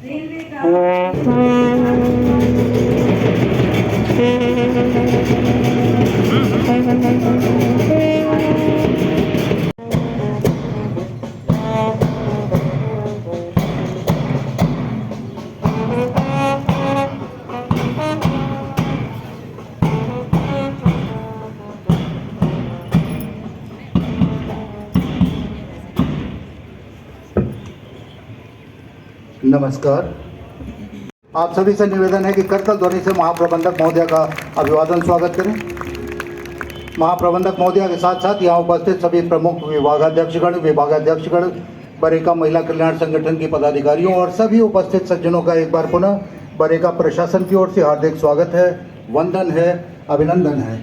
Railway का नमस्कार। आप सभी से निवेदन है कि करतल ध्वनि से महाप्रबंधक महोदय का अभिवादन स्वागत करें। महाप्रबंधक महोदय के साथ साथ यहाँ उपस्थित सभी प्रमुख विभागाध्यक्षगण, बरेका महिला कल्याण संगठन के पदाधिकारियों और सभी उपस्थित सज्जनों का एक बार पुनः बरेका प्रशासन की ओर से हार्दिक स्वागत है, वंदन है, अभिनंदन है।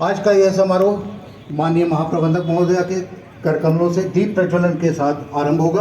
आज का यह समारोह माननीय महाप्रबंधक महोदय के कर कमलों से दीप प्रज्वलन के साथ आरंभ होगा।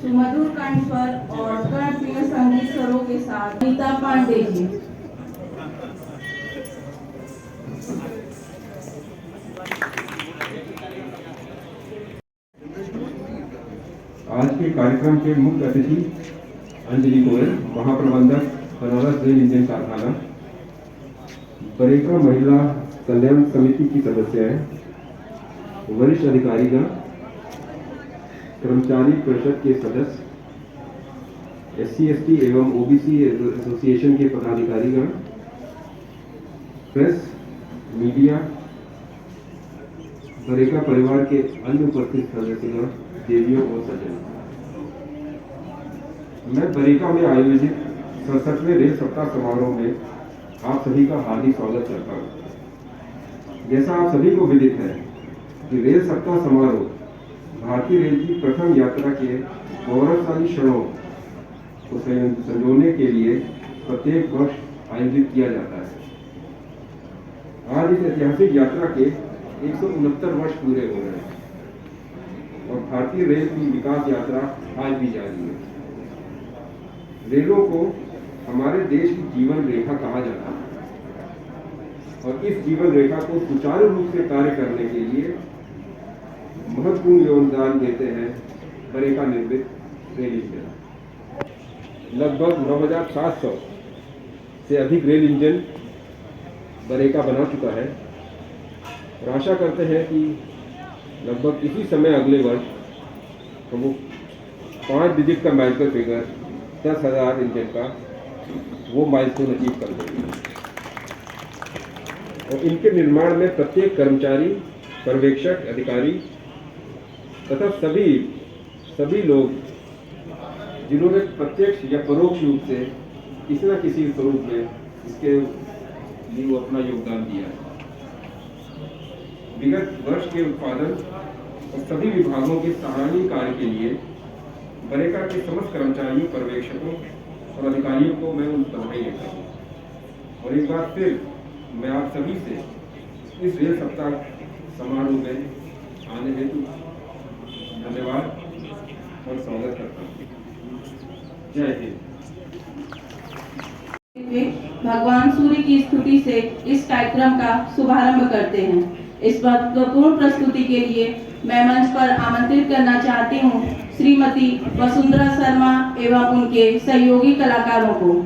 सुमधुर कंठ स्वर और कर्णप्रिय संगीत स्वरों के साथ नीता पांडे जी। आज के कार्यक्रम के मुख्य अतिथि अंजलि गोयल, महाप्रबंधक बनारस रेल इंजन कारखाना, बरेका महिला कल्याण समिति की सदस्याएं, वरिष्ठ अधिकारीगण, कर्मचारी परिषद के सदस्य, SC/ST एवं OBC एसोसिएशन के पदाधिकारीगण, प्रेस, मीडिया, बरेका परिवार के अन्य उपस्थित सदस्यगण, देवियों और सज्जनों, मैं बरेका में आयोजित 67वें रेल सप्ताह समारोह में आप सभी का हार्दिक स्वागत करता हूँ। जैसा आप सभी को विदित है कि रेल सप्ताह समारोह भारतीय रेल की प्रथम यात्रा के गौरवशाली क्षणों को संजोने के लिए प्रत्येक वर्ष आयोजित किया जाता है। आज इस ऐतिहासिक यात्रा के 169 वर्ष पूरे हो रहे हैं और भारतीय रेल की विकास यात्रा आज भी जारी है। रेलों को हमारे देश की जीवन रेखा कहा जाता है और इस जीवन रेखा को सुचारू रूप से कार्य करने के लिए महत्वपूर्ण योगदान देते हैं बरेका निर्मित रेल इंजन। लगभग 9,700 से अधिक रेल इंजन बरेका बना चुका है और आशा करते हैं कि लगभग इसी समय अगले वर्ष हम वो 5 डिजिट का मैजिकल फिगर 10,000 इंजन का वो माइलस्टोन अचीव कर देंगे और इनके निर्माण में प्रत्येक कर्मचारी, पर्यवेक्षक, अधिकारी तथा सभी लोग जिन्होंने प्रत्यक्ष या परोक्ष रूप से किसी न किसी स्वरूप में इसके लिए वो अपना योगदान दिया है। विगत वर्ष के उत्पादन और सभी विभागों के सराहनीय कार्य के लिए बरेका के समस्त कर्मचारियों, पर्यवेक्षकों और अधिकारियों को मैं उन बधाई देता हूँ। और एक बार फिर मैं आप सभी से इस रेल सप्ताह समारोह में आने हेतु धन्यवाद और स्वागत करता हूँ। जय हिंद। भगवान सूर्य की स्तुति से इस कार्यक्रम का शुभारंभ करते हैं। इस महत्वपूर्ण प्रस्तुति के लिए मैं मंच पर आमंत्रित करना चाहती हूँ श्रीमती वसुंधरा शर्मा एवं उनके सहयोगी कलाकारों को।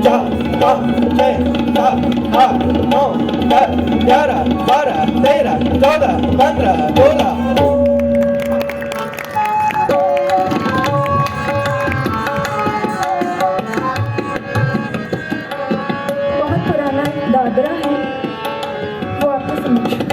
बहुत पुराना दादरा है वो आपके समक्ष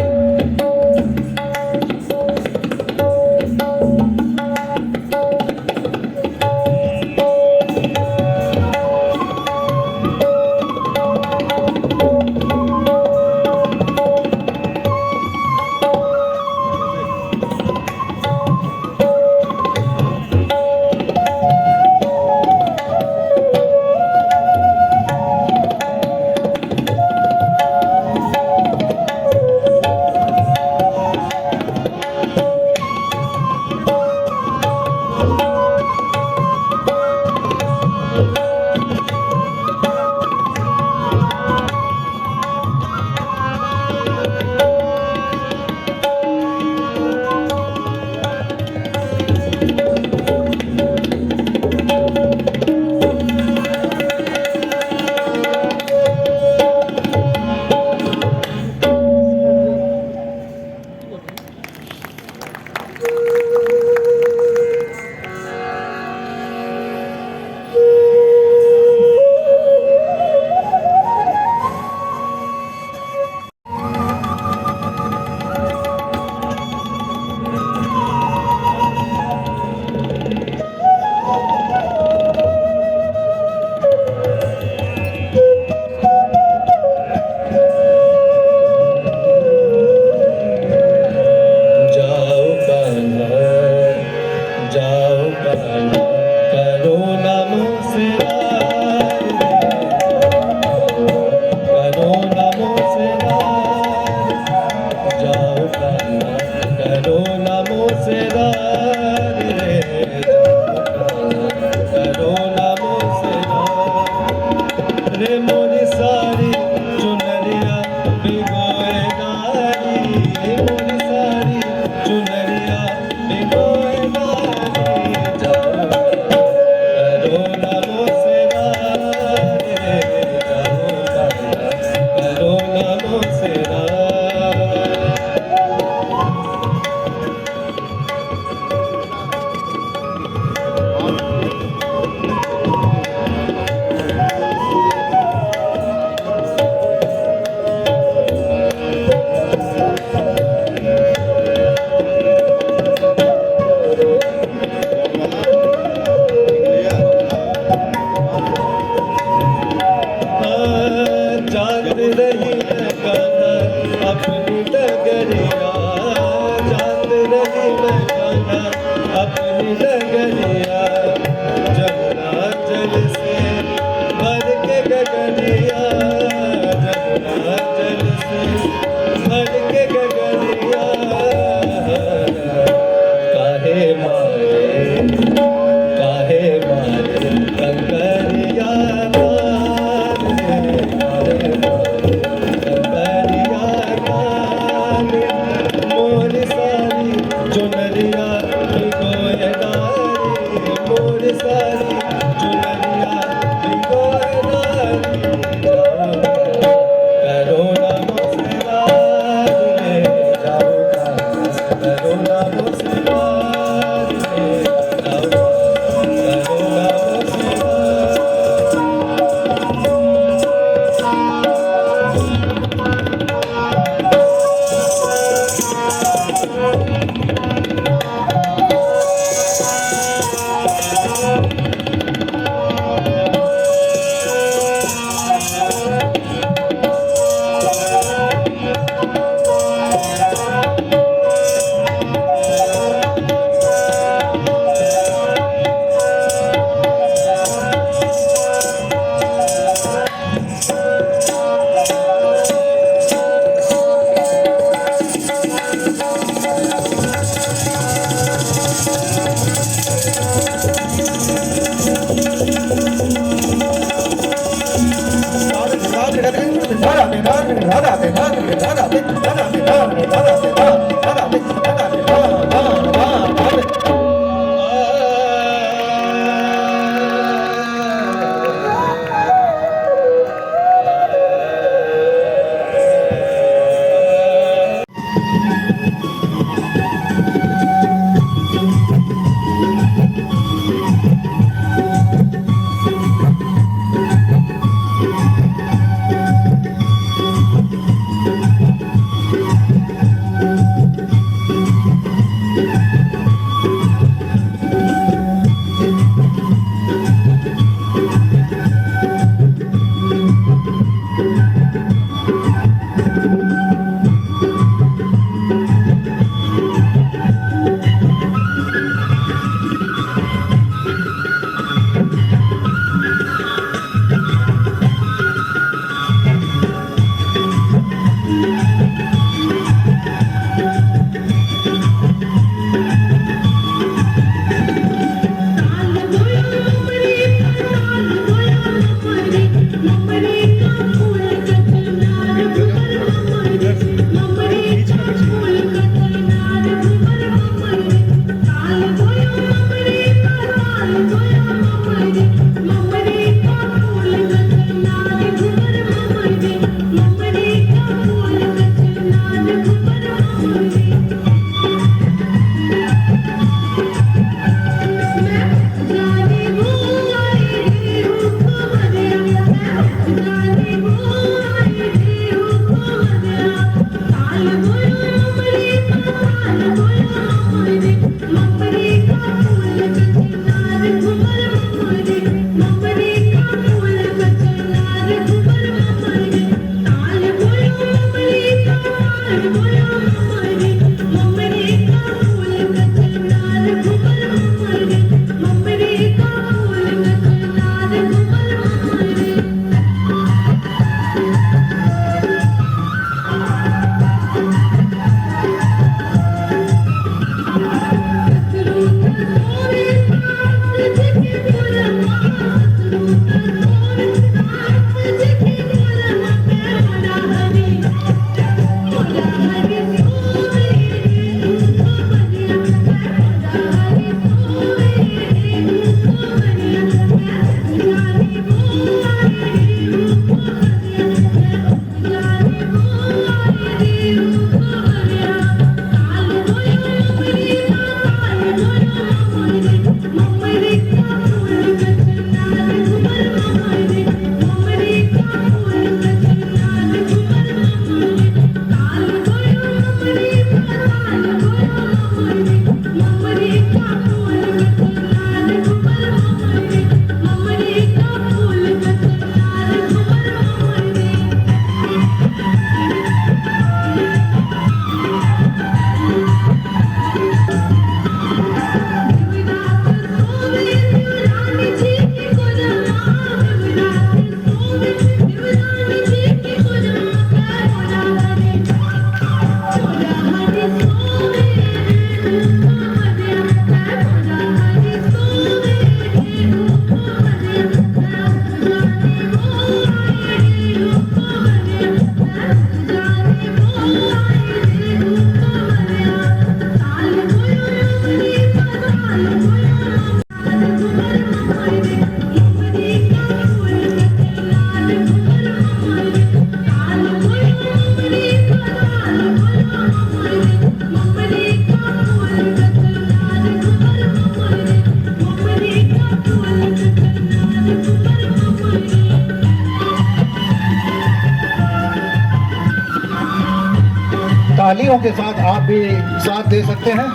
तालियों के साथ आप भी साथ दे सकते हैं,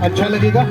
अच्छा लगेगा।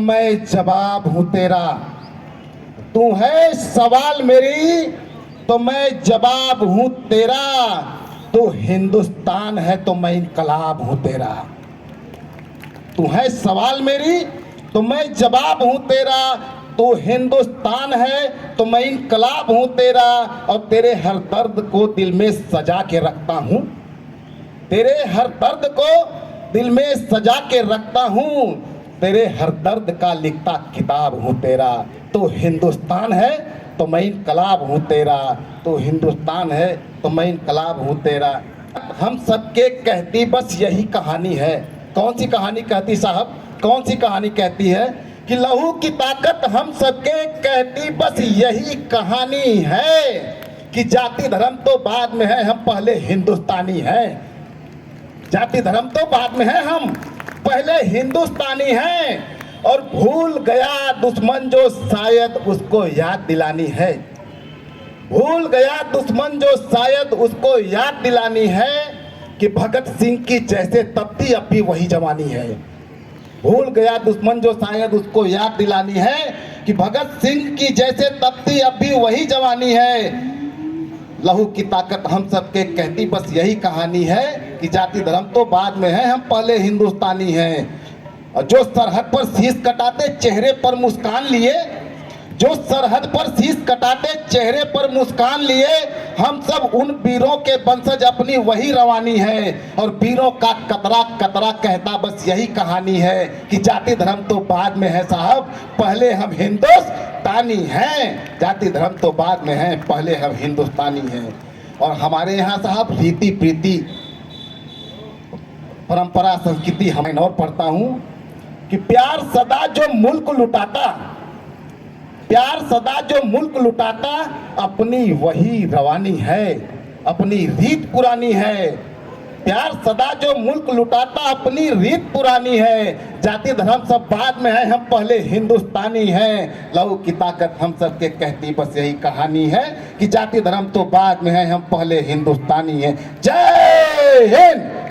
मैं जवाब हूं तेरा। तू है सवाल मेरी तो मैं जवाब हूं तेरा। तू हिंदुस्तान है तो मैं इनकलाब हूं तेरा। तू है सवाल मेरी तो मैं जवाब हूं तेरा। तू हिंदुस्तान है तो मैं इनकलाब हूं तेरा। और तेरे हर दर्द को दिल में सजा के रखता हूं। तेरे हर दर्द को दिल में सजा के रखता हूं। तेरे हर दर्द का लिखता किताब हूं तेरा। तो हिंदुस्तान है तो मैं इनकलाब हूं तेरा। तो हिंदुस्तान है तो मैं इनकलाब हूं तेरा। हम सबके कहती बस यही कहानी है। कौन सी कहानी कहती साहब? कौन सी कहानी कहती है? कि लहू की ताकत हम सबके कहती बस यही कहानी है। कि जाति धर्म तो बाद में है, हम पहले हिंदुस्तानी हैं। जाति धर्म तो बाद में है, हम पहले हिंदुस्तानी हैं। और भूल गया दुश्मन जो शायद उसको याद दिलानी है। भूल गया दुश्मन जो शायद उसको याद दिलानी है। कि भगत सिंह की जैसे तपती अब भी वही जवानी है। भूल गया दुश्मन जो शायद उसको याद दिलानी है। कि भगत सिंह की जैसे तपती अब भी वही जवानी है। लहू की ताकत हम सबके कहती बस यही कहानी है। कि जाति धर्म तो बाद में है, हम पहले हिंदुस्तानी हैं। और जो सरहद पर शीश कटाते चेहरे पर मुस्कान लिए, जो सरहद पर शीश कटाते चेहरे पर मुस्कान लिए, हम सब उन वीरों के वंशज, अपनी वही रवानी है। और वीरों का कतरा कतरा कहता बस यही कहानी है। कि जाति धर्म तो बाद में है साहब, पहले हम हिंदुस्तानी हैं। जाति धर्म तो बाद में है, पहले हम हिंदुस्तानी हैं। और हमारे यहाँ साहब रीति प्रीति परंपरा संस्कृति हमें और पढ़ता हूँ। कि प्यार सदा जो मुल्क लुटाता, प्यार सदा जो मुल्क लुटाता, अपनी वही रवानी है, अपनी रीत पुरानी है। प्यार सदा जो मुल्क लुटाता, अपनी रीत पुरानी है। जाति धर्म सब बाद में है, हम पहले हिंदुस्तानी हैं। लहू की ताकत हम सबके कहती बस यही कहानी है। कि जाति धर्म तो बाद में है, हम पहले हिंदुस्तानी हैं। जय हिंद।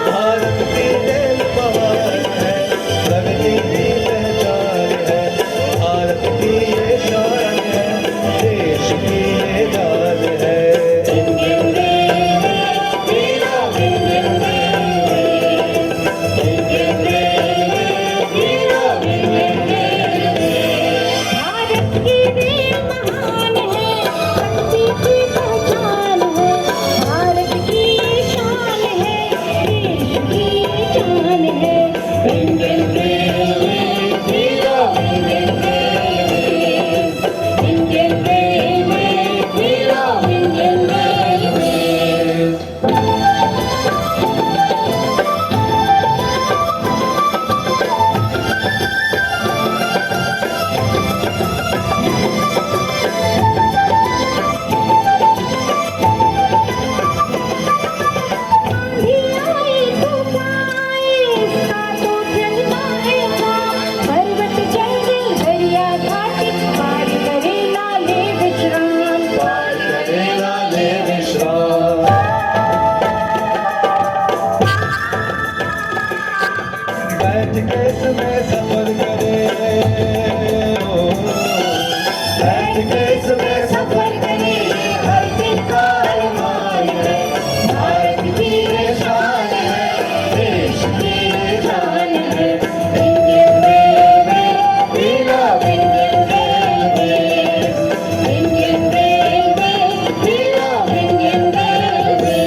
भारत की देश महान है, प्रगति की पहचान है। भारत की ये शान है, देश की ये जान है। बैठ के इसमें सफर करे, बैठ के इसमें सफर करे, हर दिन का अरमान है। भारत की ये शान है, देश की ये जान है। Indian railway, we love Indian railway. Indian railway, we love Indian railway.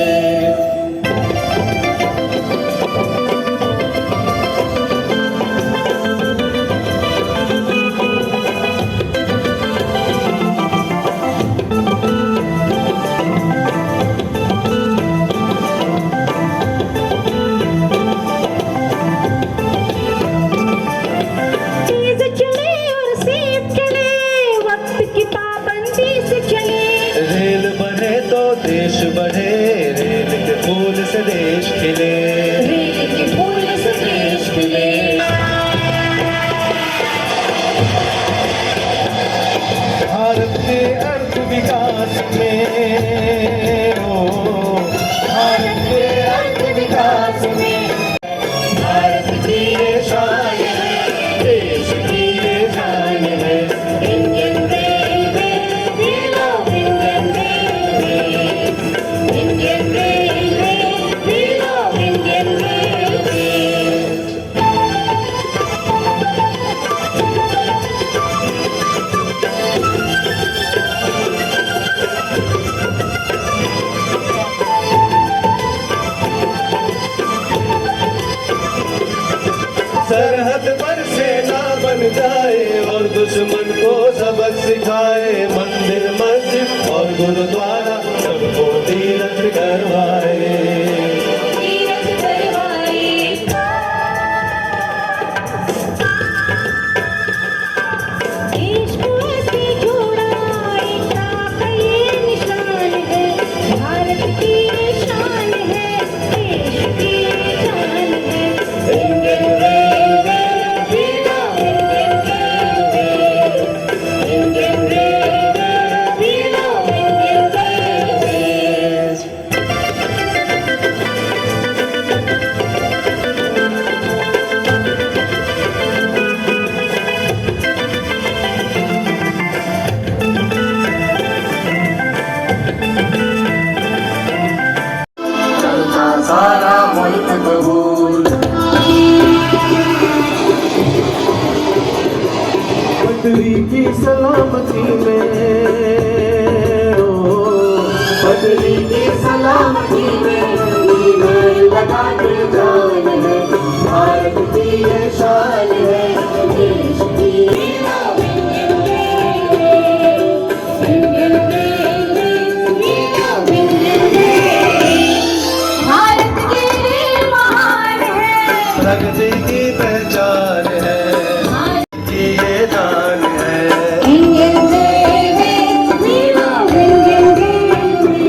Rail बढ़े तो देश बढ़े, रेल के फूल से देश खिले, रेल के फूल से देश खिले। भारत के अर्थ विकास में, भारत के अर्थ विकास में, भारत की ये शान सबको सबक सिखाए, मंदिर मस्जिद और गुरुद्वारा सबको तीरथ करवाए। देश को ऐसे जोड़ा एकता का ये निशान है, भारत की ये शान है, देश की ये जान है। इंडियन रेलवे, वीरा इंडियन रेलवे, वीरा इंडियन रेलवे। चलता सारा मुल्क कबूल, पटरी की सलामती में, ओ पटरी की सलामती में मीनार लगा के जान है, भारत की ये शान है, देश की भारत की रेल महान है, प्रगति की पहचान है, कि ये दान है। इंडियन रेलवे, वीरा इंडियन रेलवे।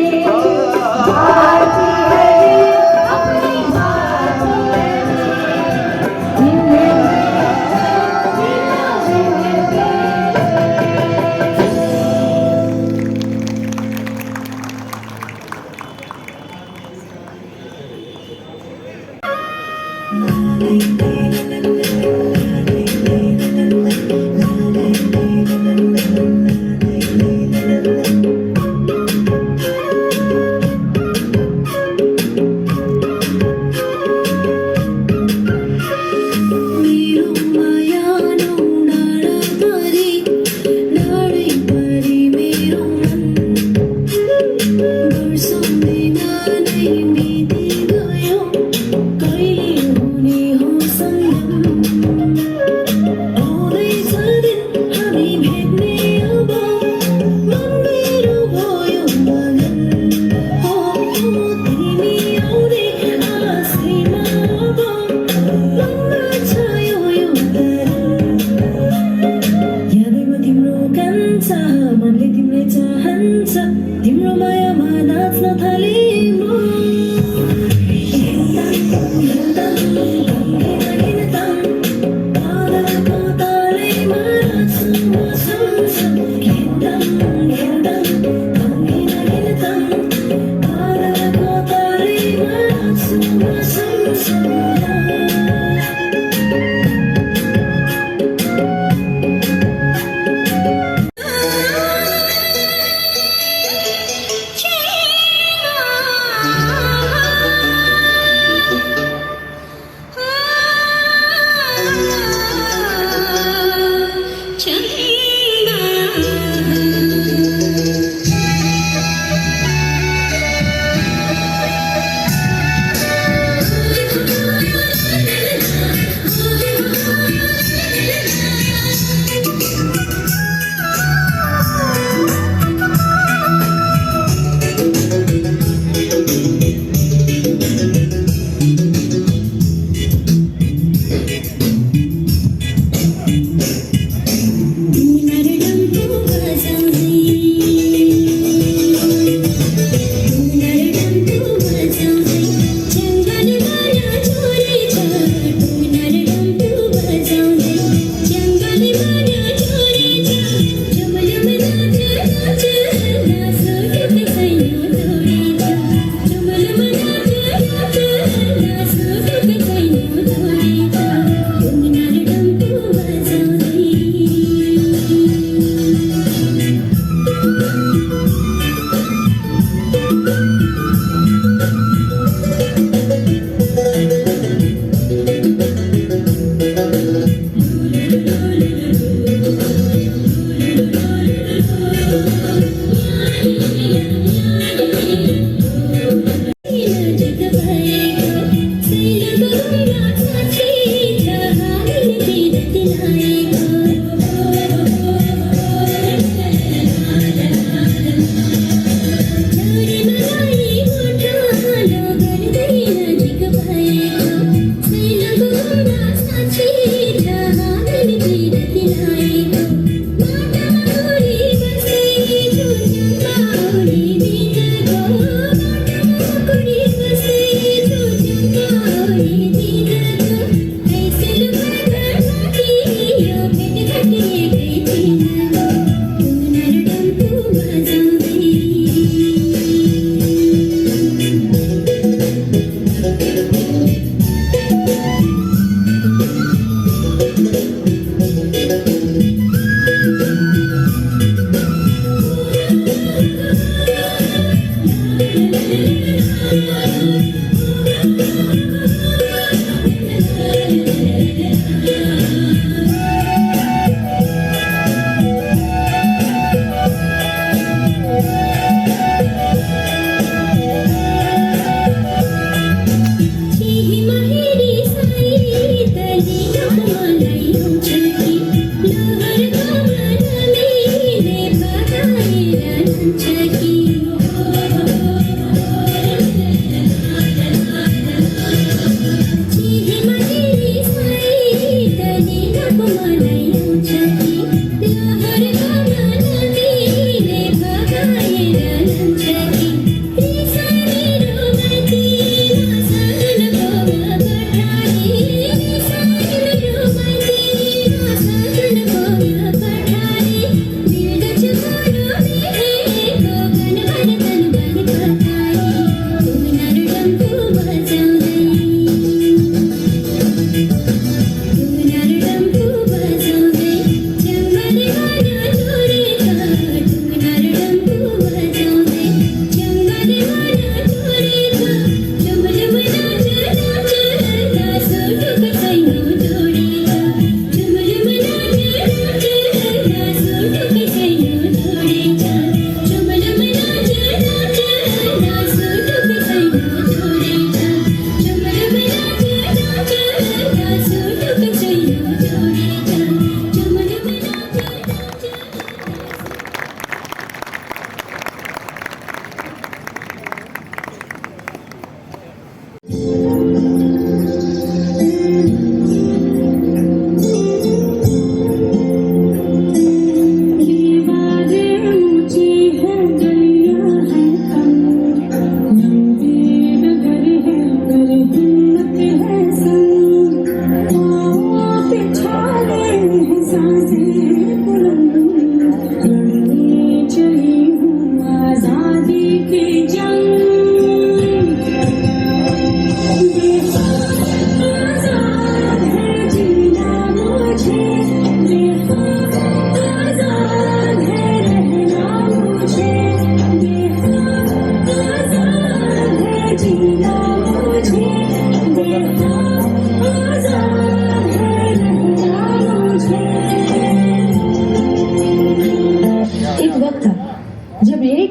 भारती है अपनी बात है, इंडियन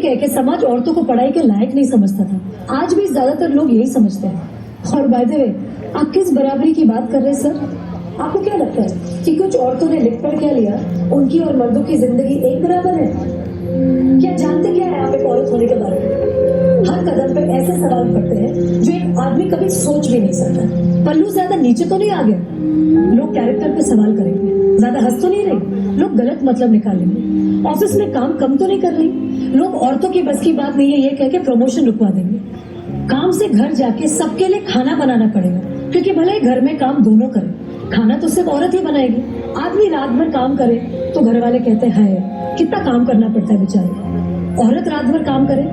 कह के समाज औरतों को पढ़ाई के लायक नहीं समझता था। आज भी ज्यादातर लोग यही समझते हैं। और बाय द वे, आप किस बराबरी की बात कर रहे हैं सर? आपको क्या लगता है कि कुछ औरतों ने लिख पढ़ क्या लिया, उनकी और मर्दों की जिंदगी एक बराबर है? क्या जानते क्या है आप एक औरत होने के बारे में? हर कदम पे ऐसे सवाल करते हैं जो एक आदमी कभी सोच भी नहीं सकता। पल्लू ज्यादा नीचे तो नहीं आ गया? लोग कैरेक्टर पे सवाल करेंगे। ज्यादा हंस तो नहीं रहे? लोग गलत मतलब निकालेंगे। ऑफिस में काम कम तो नहीं कर रही? लोग औरतों की बस की बात नहीं है ये कह के प्रमोशन रुकवा देंगे। काम से घर जाके सबके लिए खाना बनाना पड़ेगा, क्योंकि भले ही घर में काम दोनों करें, खाना तो सिर्फ औरत ही बनाएगी। आदमी रात भर काम करे तो घर वाले कहते हैं कितना काम करना पड़ता है बेचारे। औरत रात भर काम करे,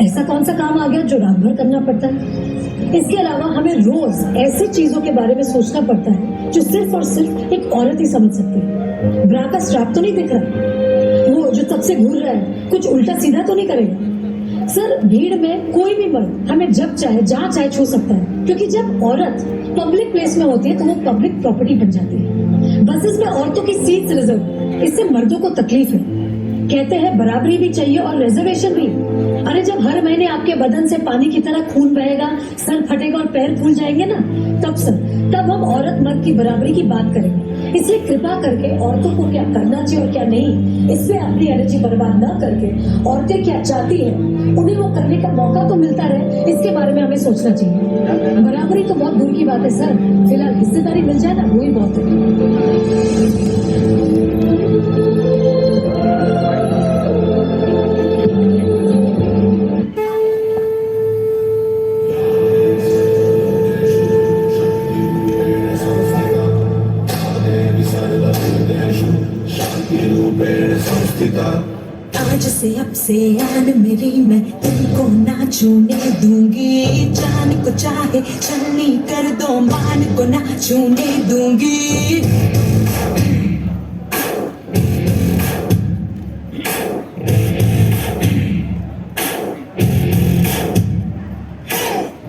ऐसा कौन सा काम आ गया जो रात भर करना पड़ता है? इसके अलावा हमें रोज ऐसी चीजों के बारे में सोचना पड़ता है जो सिर्फ और सिर्फ एक औरत ही समझ सकती है। ब्रा का स्ट्रैप तो नहीं दिख रहा, वो जो तब से घूर रहा है कुछ उल्टा सीधा तो नहीं करेगा? सर, भीड़ में कोई भी मर्द हमें जब चाहे जहाँ चाहे छू सकता है, क्योंकि जब औरत पब्लिक प्लेस में होती है तो वो पब्लिक प्रॉपर्टी बन जाती है। बसेस में औरतों की सीट्स रिजर्व, इससे मर्दों को तकलीफ है। कहते हैं बराबरी भी चाहिए और रिजर्वेशन भी। अरे जब हर महीने आपके बदन से पानी की तरह खून बहेगा, सर फटेगा और पैर फूल जाएंगे ना, तब हम औरत मर्द की बराबरी की बात करेंगे। इसलिए कृपा करके औरतों को क्या करना चाहिए और क्या नहीं, इसमें अपनी एनर्जी बर्बाद न करके औरतें क्या चाहती हैं उन्हें वो करने का मौका तो मिलता रहे, इसके बारे में हमें सोचना चाहिए। बराबरी तो बहुत दूर की बात है सर, फिलहाल हिस्सेदारी मिल जाए ना, वही बहुत है। आज से अब से आन मेरी मैं तुमको ना छूने दूंगी। जान को चाहे छलनी कर दो, मान को ना छूने दूंगी।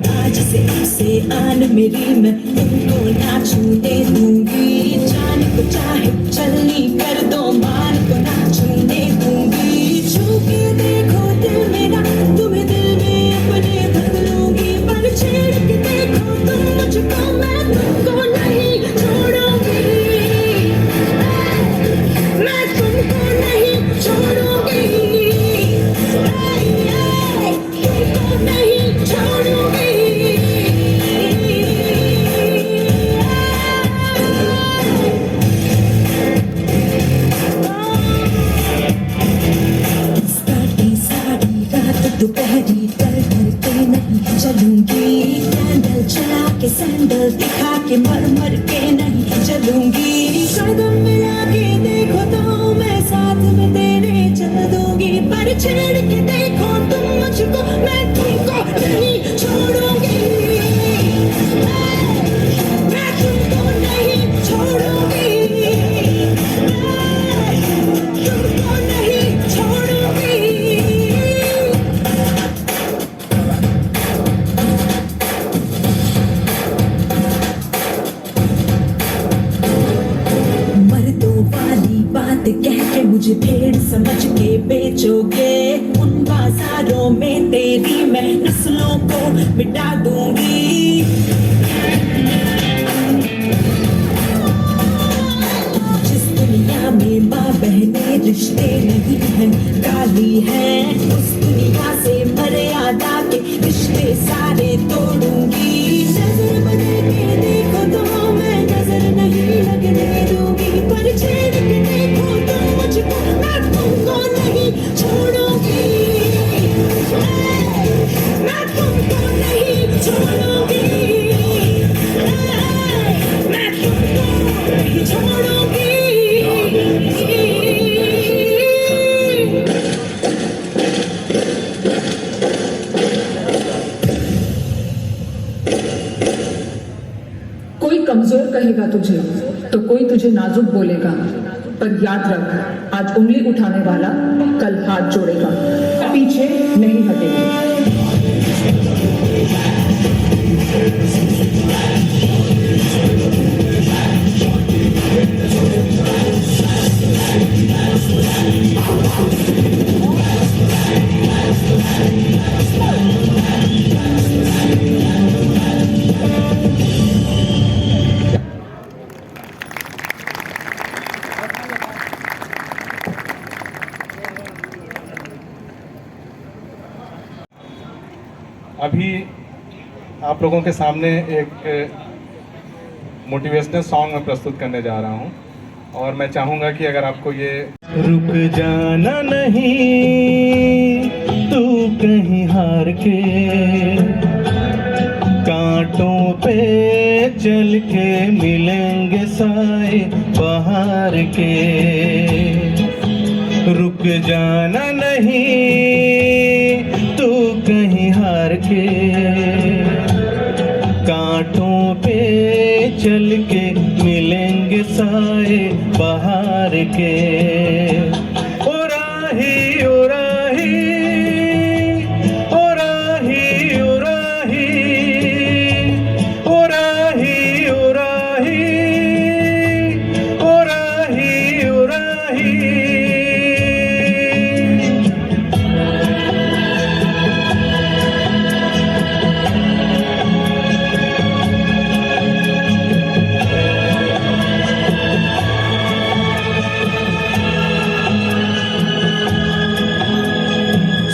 आज से अब से आन मेरी मैं तुमको ना छूने दूंगी। जान को चाहे छलनी कर दो, मान को ना छूने दूंगी। छू के देखो दिल मेरा, तुम्हें दिल में अपने भर लूंगी। पर छेड़ के देखो तुम मुझको, मैं तुमको नहीं छोड़ूंगी। मैं तुमको नहीं छोड़ूंगी। तुमको नहीं छोड़ूंगी। दोपहरी कर के नहीं चलूंगी। कैंडल चला के सैंडल दिखा के मर मर के नहीं चलूंगी। कदम मिला के देखो तो मैं साथ में तेरे चल दूंगी। पर छेड़ के देखो तुम मुझको, मैं तुमको नहीं छोड़ूंगी। मैं तुमको नहीं छोड़ूंगी। तुमको नहीं छोड़ूंगी। बात कह के मुझे भेड़ समझ के बेचोगे। उन बाजारों में तेरी मैं नस्लों को मिटा दूंगी। जिस दुनिया में माँ बहने रिश्ते नहीं हैं, गाली है, उस दुनिया से मर्यादा के रिश्ते सारे तोड़ूंगी। नजर बदल के देखो तो मैं नजर नहीं लगने दूंगी। पर छेड़ के देखो तुम मुझको, मैं तुमको नहीं छोड़ूंगी। मैं तुमको नहीं छोड़ूंगी। मैं तुमको नहीं छोड़ूंगी। कोई कमजोर कहेगा तुझे तो कोई तुझे नाजुक बोलेगा, पर याद रख, आज उंगली उठाने वाला कल हाथ जोड़ेगा। पीछे नहीं हटेंगे। अभी आप लोगों के सामने एक मोटिवेशनल सॉन्ग मैं प्रस्तुत करने जा रहा हूँ और मैं चाहूँगा कि अगर आपको ये रुक जाना नहीं तू कहीं हार के, कांटों पे चल के मिलेंगे साए बाहर के, रुक जाना नहीं तू कहीं हार के, कांटों पे चल के मिलेंगे साए बाहर के। ओ राही ओ राही ओ राही ओ राही ओ राही ओ राही ओ राही ओ राही।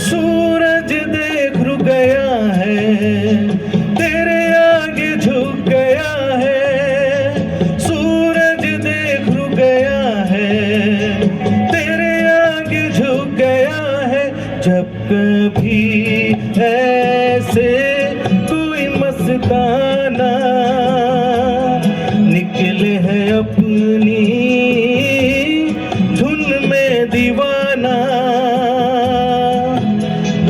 सूरज देख रुक गया है, तेरे आगे झुक गया है, सूरज देख रुक गया है, तेरे आगे झुक गया है। जब कभी ऐसे कोई मस्ताना निकले है अपनी धुन में दीवाना,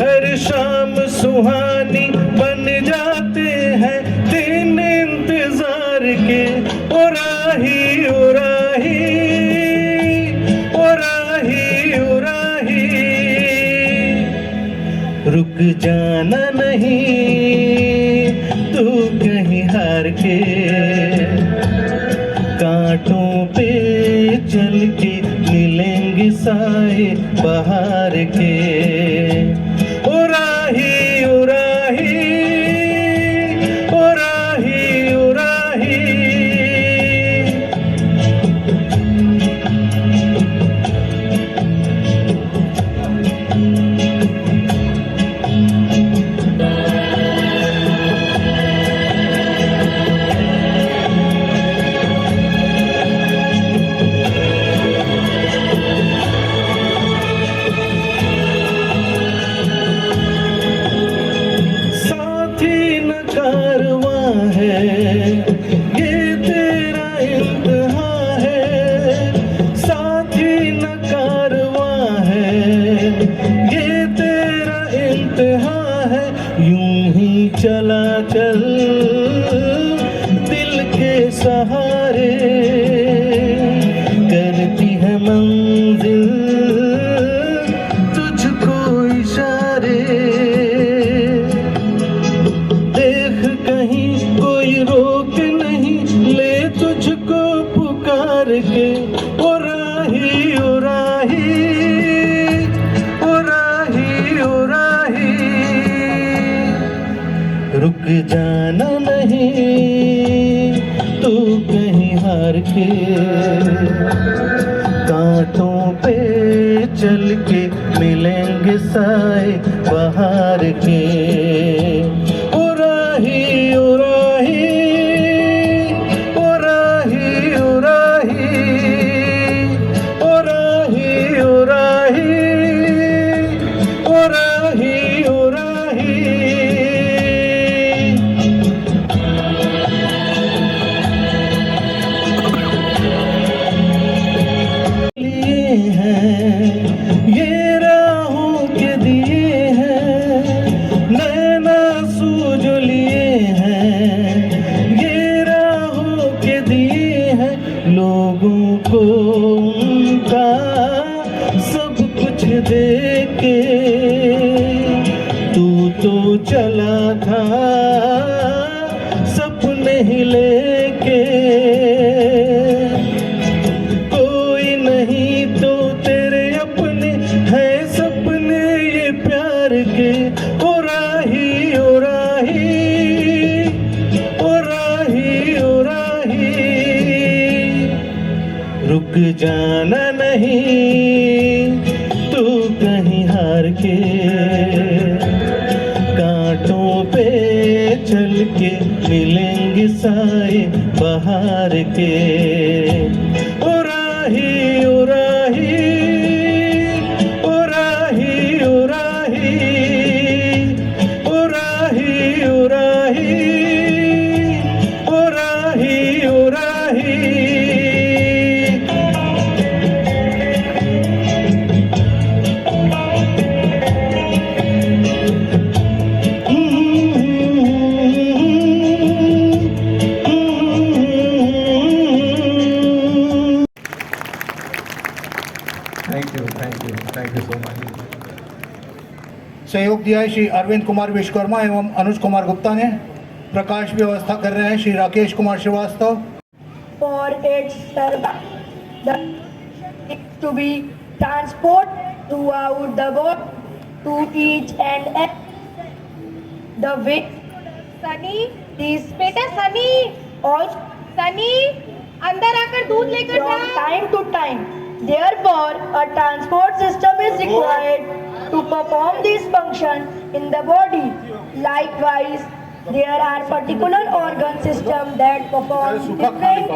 हर शाम सुहानी बन जाते हैं दिन इंतजार के। ओ राही ओ राही ओ राही ओ राही, रुक जाना नहीं तू कहीं हार के, कांटों पे चल के मिलेंगे साए बाहर के। ओ राही ओ राही ओ राही ओ राही। साथी न कारवां है ये तेरा इम्तिहां है, साथी न कारवां है ये तेरा इम्तिहां है। यूं ही चला चल दिल के सहारे, करती है मंजिल तुझको इशारे। देख कहीं कोई रोक नहीं ले तुझको पुकार के। ओ राही ओ राही ओ राही ओ राही, रुक जाना नहीं तू कहीं हार के, कांटों पे चल के मिलेंगे साए बाहर के। ओ राही ओ राही ओ राही ओ राही ओ राही ओ राही ओ राही ओ राही। लिए हैं ये राहों के दिए हैं, नैना सूझ लिए हैं ये राहों के दिए हैं। लोगों को उनका सब कुछ दे के तू तो चला था सपने ही लेके। कोई नहीं तो तेरे अपने हैं सपने ये प्यार के। ओ राही ओ राही ओ राही ओ राही, रुक जाना नहीं तू कहीं हार के, कांटों पे मिलेंगे साए बहार के। ओ राही ओ राही ओ राही ओ राही ओ राही ओ राही ओ राही ओ राही। Thank you so much. सहयोग दिया है श्री अरविंद कुमार विश्वकर्मा एवं अनुज कुमार गुप्ता ने। प्रकाश व्यवस्था कर रहे हैं Shri Rakesh Kumar Srivastava. For its service, the to be transport throughout the world to each and every the way. Sunny, this बेटा सनी, all सनी, अंदर आकर दूध लेकर जा। From time to time, therefore, a transport system is required to perform this function in the body. Likewise, there are particular organ systems that perform different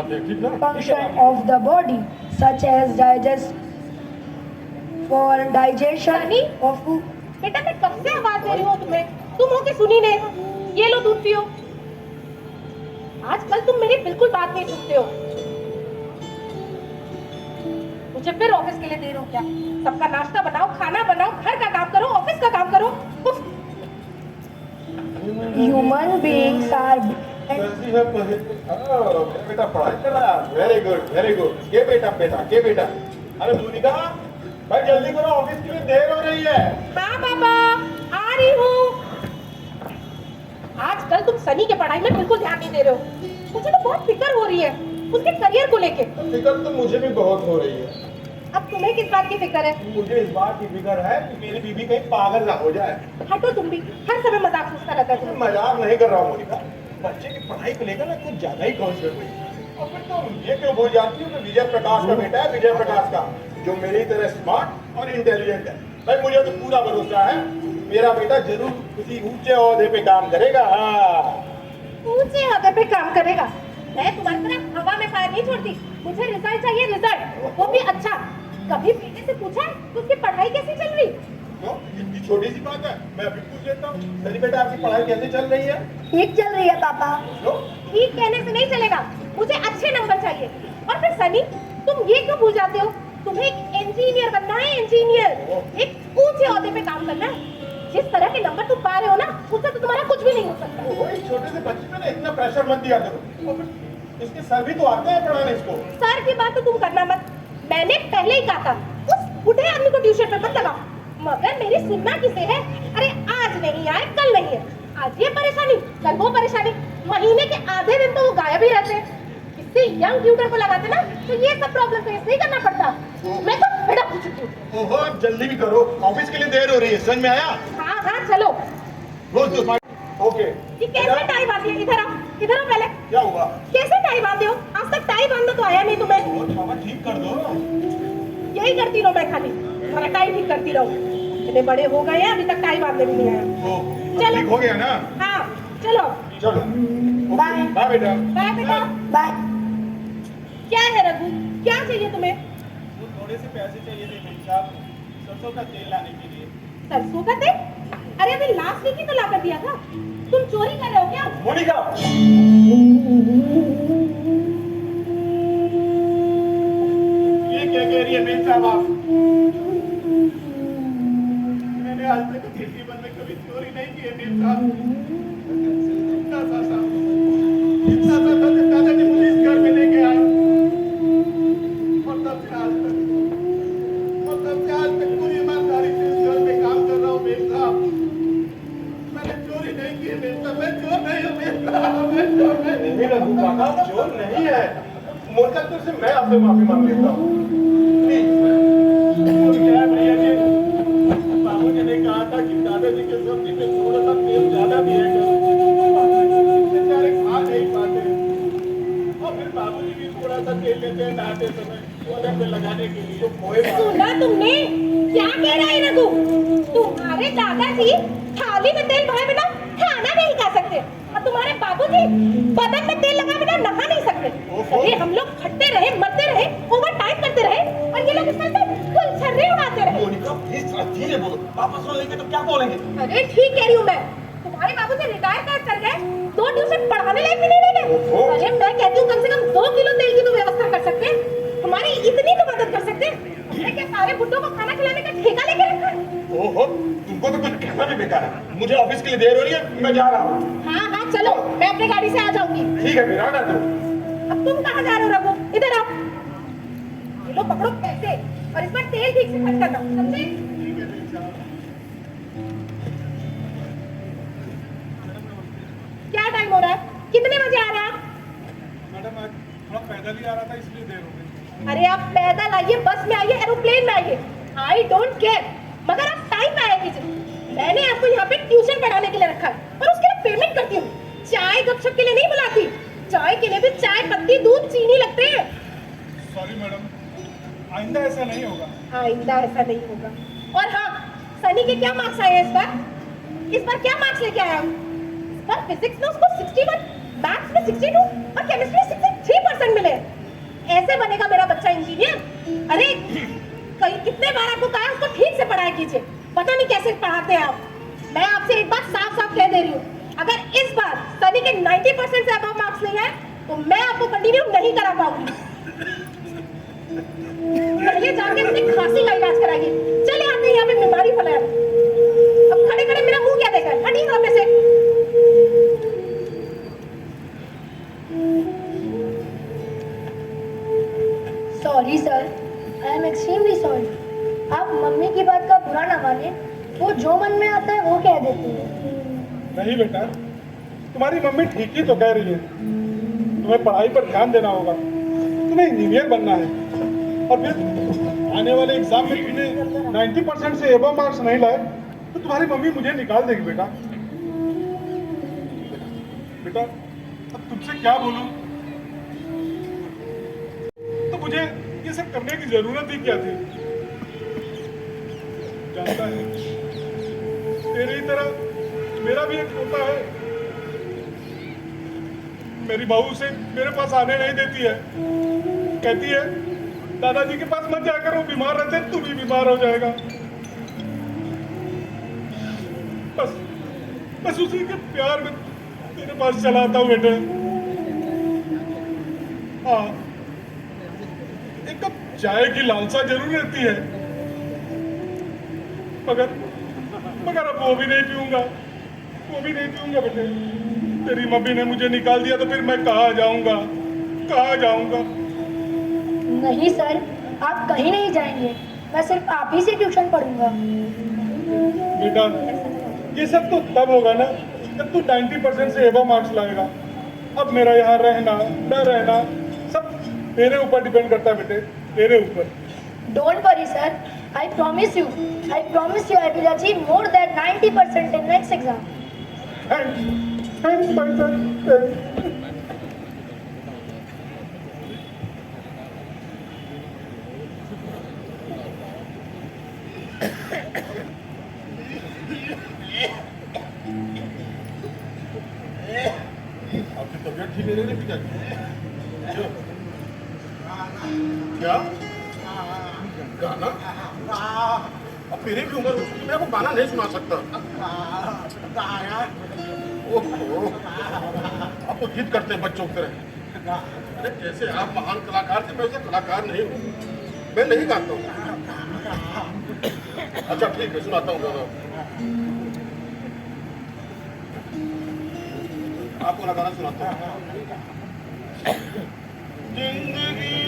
function of the body, such as for digestion of food. बेटा मैं कब से आवाज दे रही हूँ तुम्हें, तुम हो के सुनी नहीं। ये लो दूध पियो। आजकल तुम मेरी बिल्कुल बात नहीं सुनते हो। मुझे फिर ऑफिस के लिए दे रहे हो क्या? सबका नाश्ता बनाओ, खाना बनाओ, घर का काम करो, ऑफिस का काम करो। उफ। Human beings are बेटा पढ़ाई कर रहा है। Very good very good. के बेटा अरे मोनिका भाई जल्दी करो, ऑफिस के लिए देर हो रही है। हाँ पापा, आ रही हूँ। आजकल तुम सनी के पढ़ाई में बिल्कुल ध्यान नहीं दे रहे हो। मुझे तो बहुत फिक्र हो रही है उसके करियर को लेके। फिक्र तो मुझे भी बहुत हो रही है। अब तुम्हें किस बात की फिक्र है? मुझे इस बात की फिक्र है कि मेरी बीबी कहीं पागल ना हो जाए। हटो तुम भी, हर समय मजाक पूछता रहता है। मजाक नहीं कर रहा हूँ मोनिका, बच्चे की पढ़ाई को लेकर ना कुछ ज्यादा ही कॉन्शियस हुई। और फिर तो ये क्यों भूल जाती हूँ कि विजय प्रकाश का बेटा है, विजय प्रकाश का, जो मेरी तरह स्मार्ट और इंटेलिजेंट है। भाई मुझे तो पूरा भरोसा है मेरा बेटा जरूर किसी ऊंचे ओहदे पे काम करेगा। हाँ, ऊंचे ओहदे पे काम करेगा। मैं तुम्हारी तरह हवा में पैर नहीं छोड़ती। मुझे रिजल्ट चाहिए, रिजल्ट, वो भी अच्छा। कभी बेटे से पूछा है कि उसकी पढ़ाई कैसी चल रही? क्यों? इतनी छोटी सी बात है, मैं अभी पूछ लेता हूँ। सनी बेटा आपकी पढ़ाई कैसे चल रही है? ठीक चल रही है पापा। ठीक कहने से नहीं चलेगा, मुझे अच्छे नंबर चाहिए। और फिर सनी, तुम ये क्यों भूल जाते हो? तुम्हें एक इंजीनियर बनना है, इंजीनियर। एक ऊंचे ओहदे पे काम करना है। जिस तरह के नंबर तुम पा रहे हो ना, उससे तो तुम्हारा कुछ भी नहीं हो सकता। इस छोटे से बच्चे पे ना इतना प्रेशर मत दिया करो। और फिर इसके सर भी तो आते हैं पढ़ाने इसको। सर की बात तो तुम करना मत। मैंने पहले ही कहा था उस बूढ़े आदमी को ट्यूशन पे मत लगाओ। मगर मेरी सुनना किसे है? अरे आज नहीं आए, कल नहीं है। आज ये परेशानी, कल वो परेशानी। महीने के आधे दिन तो वो गायब ही रहते हैं। इससे यंग ट्यूटर को लगाते ना तो ये सब प्रॉब्लम फेस नहीं करना पड़ता। मैं तो बेटा पूछ चुकी हूँ। ओहो, अब जल्दी भी करो, ऑफिस के लिए देर हो रही है। समझ में आया? हाँ हाँ चलो। ओके। ये कैसे टाई बांधी है? इधर आओ पहले। क्या हुआ? कैसे टाई बांधे हो? आज तक टाई बांधना तो आया नहीं तुम्हें। मामा ठीक कर दो। यही करती रहो, मैं खाली तुम्हारा टाई ठीक करती रहो। इतने बड़े हो गए हैं, अभी तक टाई बांधने भी नहीं आया। चलो ठीक हो गया ना? हाँ चलो। बाय बाय बेटा। बाय बेटा। बाय। क्या है रघु, क्या चाहिए तुम्हें? थोड़े से पैसे चाहिए थे मेरे साहब, सरसों का तेल लाने के लिए। सरसों का तेल? अरे अभी लास्ट वीक ही तो ला कर दिया था। तुम चोरी कर रहे हो क्या? मोनिका, ये क्या कह रही है मेरे साहब आप? मैंने आज तक जीवन में कभी चोरी नहीं की है मेरे साहब। इतना सा दादाजी पुलिस घर में लेके आए और तब से आज तक पूरी ईमानदारी से इस घर में काम कर रहा हूँ मेरे साहब। मैंने चोरी नहीं की है मेरे साहब, मैं चोर नहीं हूँ मेरे साहब, मैं चोर नहीं हूँ। चोर नहीं है मोनिका, तुझसे मैं आपसे माफी मांग लेता हूँ। क्या है भैया जी, बाबूजी ने कहा था कि दादाजी के सब्जी में थोड़ा सा तेल ज्यादा दिएगा, बेचारे खा नहीं पाते। और फिर बाबूजी भी थोड़ा सा तेल लेते हैं नहाते समय ओले पे लगाने के लिए। सुना तुमने क्या कह रहा है रघु? तुम्हारे दादाजी थाली में तेल भरे बिना खाना नहीं खा सकते। अब और तुम्हारे बाबूजी बदन में तेल लगा बिना नहा नहीं सकते। अरे हम लोग खटते रहे, मरते रहे, ओवर टाइम करते रहे और ये लोग इस तरह से गुलछर्रे उड़ाते रहे। मोनिका प्लीज थोड़ा धीरे बोलो, वापस सुन लेंगे तो क्या बोलेंगे? अरे ठीक कह रही हूँ मैं, तुम्हारे बाबूजी रिटायर कर गए, 2 ट्यूशन पढ़ाने लायक भी नहीं रह गए। अरे मैं कहती हूँ कम से कम 2 किलो तेल की तो व्यवस्था कर सकते हैं, तुम्हारी इतनी तो मदद कर सकते हैं। हमने क्या सारे बुड्ढों को खाना खिलाने का ठेका लेके रखा है? ओहो, तुमको तो कुछ कहना भी बेकार है। मुझे ऑफिस के लिए देर हो रही है, मैं जा रहा हूँ। हाँ हाँ चलो, मैं अपनी गाड़ी से आ जाऊंगी। ठीक है, फिर आना तुम। अब तुम कहाँ जा रहे हो रघु? इधर आओ। ये लो पकड़ो पैसे और इस पर तेल ठीक से खर्च करना, समझे? क्या टाइम हो रहा है? कितने बजे आ रहा है? मैडम आज थोड़ा पैदल ही आ रहा था इसलिए देर हो गई। अरे आप पैदल आइए, बस में आइए, एरोप्लेन में आइए, आई डोंट केयर, मगर आप टाइम पे आया कीजिए। मैंने आपको यहाँ पे ट्यूशन पढ़ाने के लिए रखा है और उसके लिए पेमेंट करती हूँ। चाय गपशप के लिए नहीं बुलाती, चाय के लिए भी चाय पत्ती दूध चीनी लगते हैं। सॉरी मैडम, आइंदा ऐसा नहीं होगा। आइंदा ऐसा नहीं होगा। और हाँ, सनी के क्या मार्क्स आए हैं इस बार? इस बार क्या मार्क्स लेके आया हूँ? इस बार फिजिक्स में उसको 61, मैथ्स में 62 और केमिस्ट्री में 63% मिले। ऐसे बनेगा मेरा बच्चा इंजीनियर? अरे कई कितने बार आपको कहा उसको ठीक से पढ़ाया कीजिए, पता नहीं कैसे पढ़ाते हैं आप। मैं आपसे एक बात साफ साफ कह दे रही हूँ, अगर इस बार सनी के 90% से अबव मार्क्स नहीं आए तो मैं आपको कंटिन्यू नहीं करा पाऊंगी। पहले जाके अपनी खांसी का इलाज कराइए, चले आते हैं यहाँ पे बीमारी फैलाए। अब खड़े खड़े मेरा मुंह क्या देखा है? हटिए सामने से। Sorry sir, I am extremely sorry. आप मम्मी की बात का बुरा ना माने, वो जो मन में आता है वो कह देती है। नहीं बेटा, तुम्हारी मम्मी ठीक ही तो कह रही है। तुम्हें पढ़ाई पर ध्यान देना होगा, तुम्हें इंजीनियर बनना है। और फिर आने वाले एग्जाम में तुमने 90% से एबव मार्क्स नहीं लाए तो तुम्हारी मम्मी मुझे निकाल देगी बेटा। बेटा अब तुमसे क्या बोलूं? तो मुझे ये सब करने की जरूरत ही क्या थी? जानता है, तेरी तरह मेरा भी एक पोता है। मेरी बहू उसे मेरे पास आने नहीं देती है, कहती है दादाजी के पास मत जाकर, वो बीमार रहते, तू भी बीमार हो जाएगा। बस उसी के प्यार में तेरे पास चला आता हूँ बेटे। हाँ, एक कप चाय की लालसा जरूर रहती है, मगर अब वो भी नहीं पीऊंगा बेटे। तेरी मम्मी ने मुझे निकाल दिया तो फिर मैं कहाँ जाऊंगा? नहीं सर, आप कहीं नहीं जाएंगे, मैं सिर्फ आप ही से ट्यूशन पढ़ूंगा। बेटा ये सब तो तब होगा ना जब तू 90% से एबव मार्क्स लाएगा। अब मेरा यहाँ रहना न रहना सब तेरे ऊपर डिपेंड करता है बेटे, तेरे ऊपर। Don't worry sir, I promise you I will achieve more than 90% in next exam. Thanks my son. आपकी तबीयत ठीक नहीं है पिताजी? क्या गाना? अब मेरी भी उम्र हो चुकी है, मैं आपको गाना नहीं सुना सकता। ओहो, आप तो जिद करते हैं बच्चों की तरह। अरे जैसे आप महान कलाकार थे, मैं वैसे कलाकार नहीं हूँ, मैं नहीं गाता हूँ। अच्छा ठीक है, सुनाता हूँ गाना। आपको गाना सुनाता हूँ। जिंदगी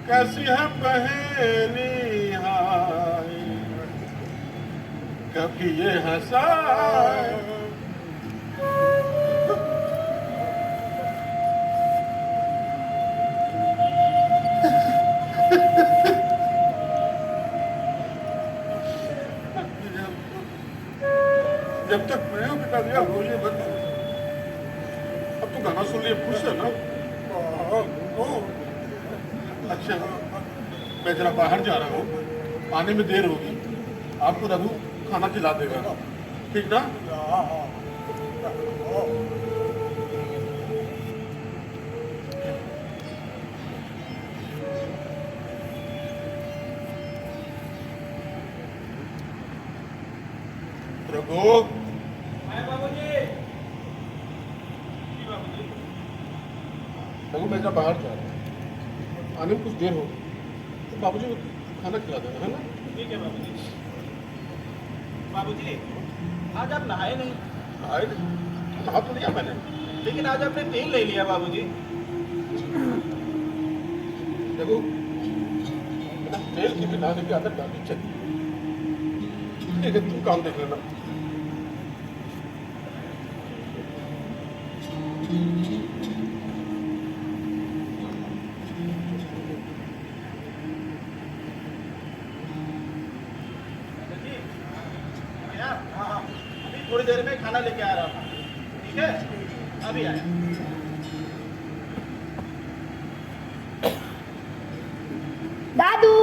कैसी है पहेली हाय, कभी ये हंसाए जब तक मैं हूँ पिताजी, आप रोइए मत। अब तो गाना सुन लिए, खुश है ना? अच्छा, मैं जरा बाहर जा रहा हूँ, आने में देर होगी। आपको रघु खाना खिला देगा, ठीक ना? प्रभु प्रभु मैं जरा बाहर जा रहा हूँ, आने में कुछ देर हो तो बाबूजी को खाना खिला देना, है ना? ठीक है बाबूजी। बाबूजी, आज आप नहाए नहीं। नहाए नहा तो लिया मैंने, लेकिन आज आपने तेल नहीं लिया बाबूजी। देखो तेल की भी नहाने की आदत डालनी चाहिए। ठीक है, तुम काम देख लेना। अभी थोड़ी देर में खाना लेके आ रहा हूँ, ठीक है? अभी आया। दादू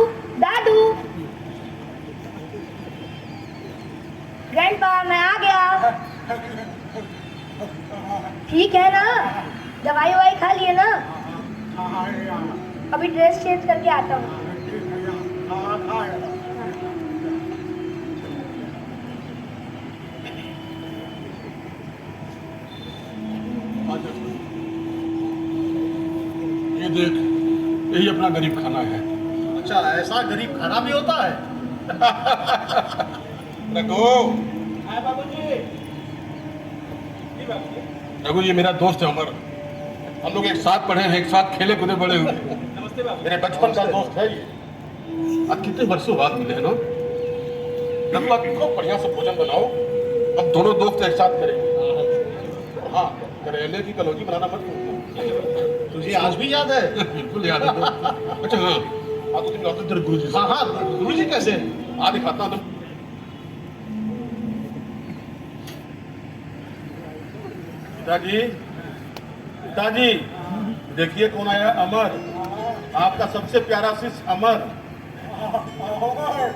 दादू, ग्रैंडपा मैं आ गया। ठीक है ना, दवाई ववाई खा लिए ना? अभी ड्रेस चेंज करके आता हूँ। ये देख, यही अपना गरीब खाना है। अच्छा, ऐसा गरीब खाना भी होता है? रघु, हाँ बाबूजी। जी बाबूजी। रघु ये मेरा दोस्त है उमर, हम लोग एक साथ पढ़े हैं, एक साथ खेले कूदे बड़े हुए। नमस्ते बाबू। मेरे बचपन का दोस्त है ये। आज कितने वर्षों बाद मिले हैं ना। रघु खूब बढ़िया से भोजन बनाओ, हम दोनों दोस्त एक साथ करेंगे। हाँ, करेले की कलौजी बनाना मत भूलना। तुझे आज भी याद है? बिल्कुल याद है। अच्छा हाँ, आज तो तुम तेरे गुरु जी। हाँ हाँ, गुरुजी कैसे? आ दिखाता हूँ तुम। पिताजी, पिताजी, देखिए कौन आया, अमर, आपका सबसे प्यारा शिष्य अमर।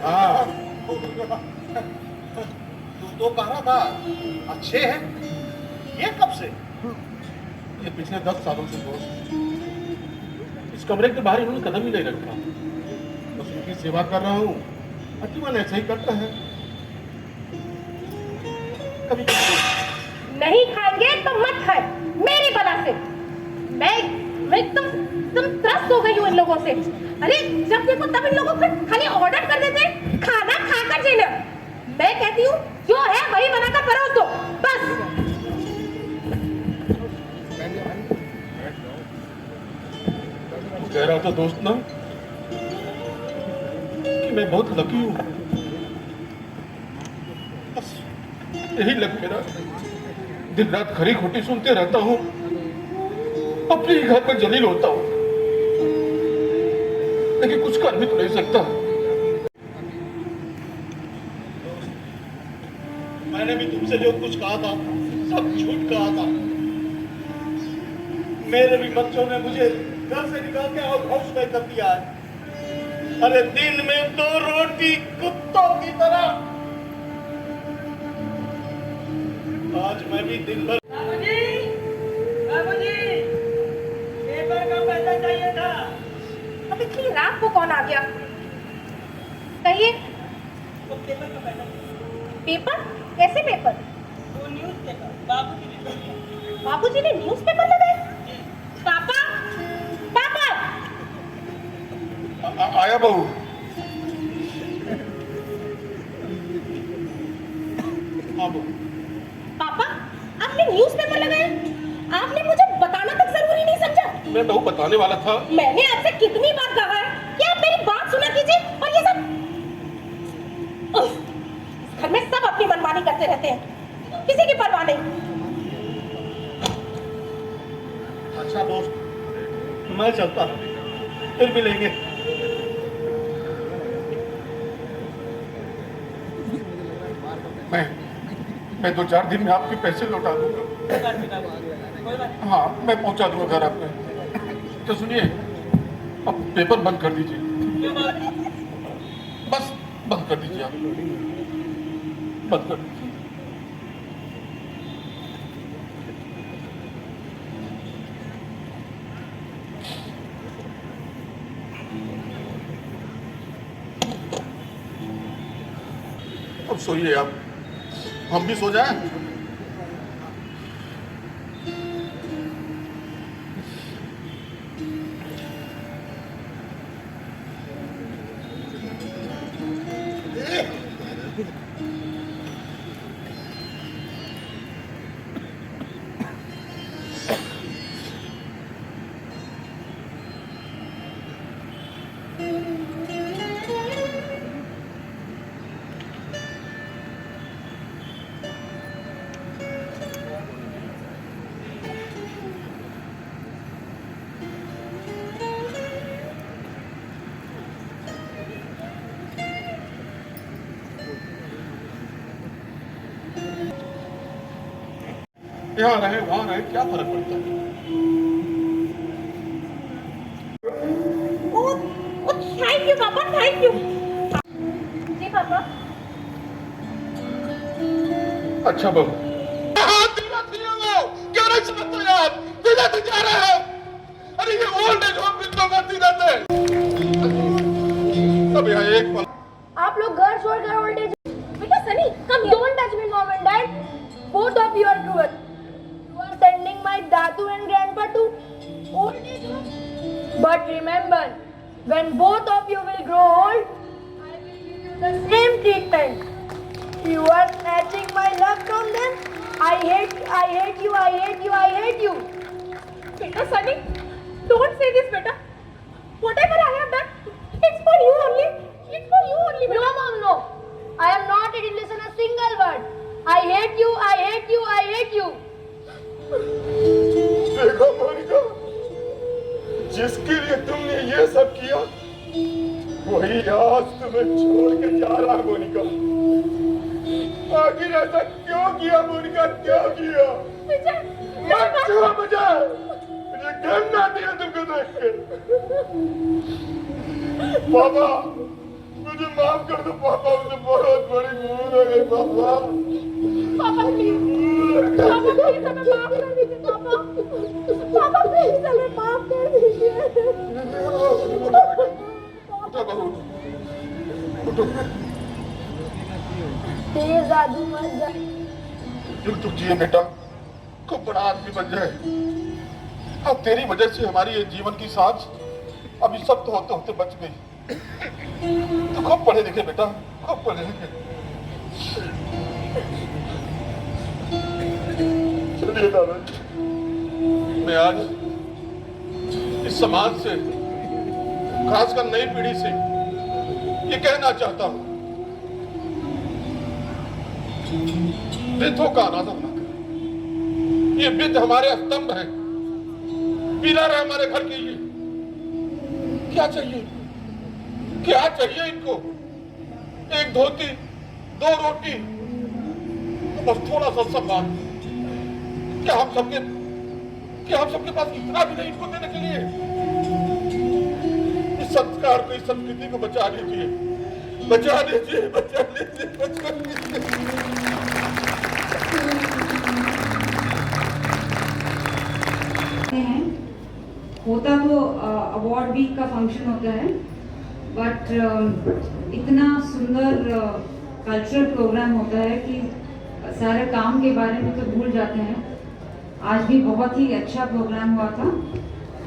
हाँ, तू तो कह रहा था अच्छे हैं, ये कब से? ये पिछले 10 सालों से दोस्त, इस कमरे के बाहर इन्होंने कदम ही नहीं रखा। बस उनकी सेवा कर रहा हूँ, अजीवन ऐसा ही करता है। कभी नहीं खाएंगे तो मत खाए, मेरी बला से। मैं तुम त्रस्त हो गई हूँ इन लोगों से। अरे जब देखो तब इन लोगों को खाली ऑर्डर कर देते हैं, खाना खाकर जीना। मैं कहती हूँ जो है वही बनाकर परोस दो, बस। कह रहा था दोस्त ना कि मैं बहुत लकी हूँ। बस यही लग मेरा, दिन रात खरी खोटी सुनते रहता हूँ, अपने ही घर पर जलील होता हूँ, लेकिन कुछ कर भी तो नहीं सकता। मैंने भी तुमसे जो कुछ कहा था सब झूठ कहा था। मेरे भी बच्चों ने मुझे घर से निकाल के और हाउस में कर दिया है। अरे दिन में 2 रोटी कुत्तों की तरह। आज मैं भी दिन भर। बाबूजी, पेपर का पैसा चाहिए था। अब इतनी रात को कौन आ गया? कहिए। पेपर का पैसा। पेपर? कैसे पेपर? वो न्यूज़ पेपर बाबूजी ने दिया। बाबूजी ने न्यूज़ पेपर लगाए? पापा, पापा। आया बहू। हाँ बहू। पापा, आपने न्यूज़ पेपर लगाया? आपने मुझे बताना तक जरूरी नहीं समझा? मैं बहू बताने वाला था। मैंने आपसे कितनी बार कहा है कि आप मेरी बात सुना कीजिए, और ये सब घर में सब अपनी मनमानी करते रहते हैं, किसी की परवाह नहीं। अच्छा दोस्त, मैं चलता हूँ, फिर मिलेंगे। मैं 2-4 दिन में आपके पैसे लौटा दूंगा। हाँ, मैं पहुंचा दूंगा घर आपने। तो सुनिए, अब पेपर बंद कर दीजिए, बस बंद कर दीजिए आप, बंद कर दीजिए। अब सोइए आप, हम भी सो जाएं। यहाँ रहे वहां रहे क्या फर्क पड़ता है? थैंक यू पापा, थैंक यू। जी पापा। अच्छा बहू, क्यों नहीं समझते यार? तुझे तो जा रहे हो। अरे ये ओल्ड एज होम में लोग आती रहते हैं। अब यहाँ एक पल आप लोग घर छोड़कर ओल्ड एज। बेटा Sunny, come here. Don't touch me, mom and dad. Both of you are cruel. You are sending my Dadu and Grandpa to old age home. But remember, when both of you will grow old, I will give you the same treatment. You are snatching my love from them. I hate you, I hate you, I hate you, I hate you. बेटा Sunny, don't say this बेटा. Whatever I have done, it's for you only. It's for you only. No, mom, no. I am not ready to listen a single word. I hate you, I hate you, I hate you. देखो मोनिका, जिसके लिए तुमने ये सब किया, वही आज तुम्हें छोड़ के जा रहा है मोनिका। आखिर ऐसा क्यों किया मोनिका, क्यों किया? मत छुओ मुझे घृणा आती है तुमको देखकर। पापा मुझे माफ कर दो पापा, मुझे बहुत बड़ी भूल हो गई पापा। पापा प्लीज, पापा प्लीज हमें माफ कर दीजिए पापा। पापा प्लीज हमें माफ कर दीजिए। उठो बहू, उठो। तेज दादू मत जा। जुग जुग जिए बेटा, खूब बड़ा आदमी बन जाए। अब तेरी वजह से हमारी ये जीवन की सांस अभी सख्त होते होते बच गई। तो खूब पढ़े लिखे बेटा, खूब पढ़े लिखे। चलिए दादाजी, मैं आज इस समाज से, खासकर नई पीढ़ी से ये कहना चाहता हूं, वृद्धों का अनादर न करें। ये वृद्ध हमारे स्तंभ हैं, पिलर है हमारे घर के। ये क्या चाहिए, क्या चाहिए इनको? एक धोती, दो रोटी, तो बस थोड़ा सा सम्मान। क्या हम सबके पास इतना भी नहीं इनको देने के लिए? इस संस्कार को, इस संस्कृति को बचा लीजिए, बचा लीजिए, बचा लीजिए, बचा लीजिए। होता तो अवार्ड वीक का फंक्शन होता है, बट इतना सुंदर कल्चरल प्रोग्राम होता है कि सारे काम के बारे में तो भूल जाते हैं। आज भी बहुत ही अच्छा प्रोग्राम हुआ था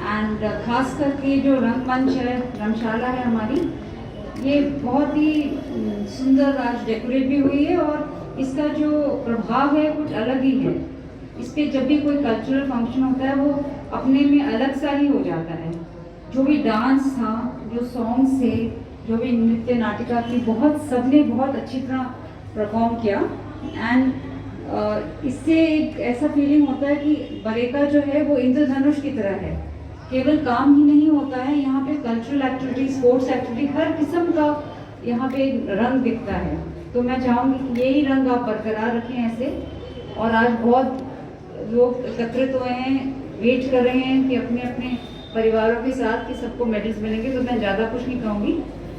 एंड खास करके जो रंगमंच है, रंगशाला है हमारी, ये बहुत ही सुंदर आज डेकोरेट भी हुई है और इसका जो प्रभाव है कुछ अलग ही है। इस पे जब भी कोई कल्चरल फंक्शन होता है वो अपने में अलग सा ही हो जाता है। जो भी डांस था, जो सॉन्ग्स थे, जो भी नृत्य नाटिका थी, सबने बहुत अच्छी तरह परफॉर्म किया एंड इससे एक ऐसा फीलिंग होता है कि बरेका जो है वो इंद्रधनुष की तरह है। केवल काम ही नहीं होता है, यहाँ पे कल्चरल एक्टिविटी, स्पोर्ट्स एक्टिविटी, हर किस्म का यहाँ पे रंग दिखता है। तो मैं चाहूँगी कि यही रंग आप बरकरार रखें ऐसे। और आज बहुत लोग एकत्रित हुए हैं, वेट कर रहे हैं कि अपने अपने परिवारों के साथ कि सबको मेडल्स मिलेंगे। तो मैं ज़्यादा कुछ नहीं कहूँगी,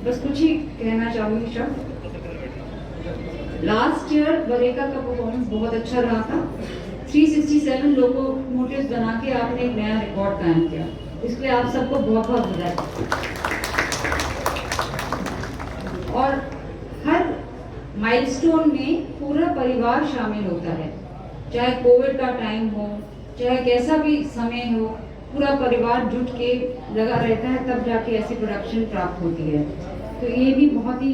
बस कुछ ही कहना चाहूँगी। शब्द लास्ट ईयर बरेका का परफॉर्मेंस बहुत अच्छा रहा था। 367 लोकोमोटिव्स बना के आपने एक नया रिकॉर्ड कायम किया, इसलिए आप सबको बहुत बहुत बधाई। और हर माइलस्टोन में पूरा परिवार शामिल होता है, चाहे कोविड का टाइम हो, चाहे कैसा भी समय हो, पूरा परिवार जुट के लगा रहता है, तब जाके ऐसी प्रोडक्शन प्राप्त होती है। तो ये भी बहुत ही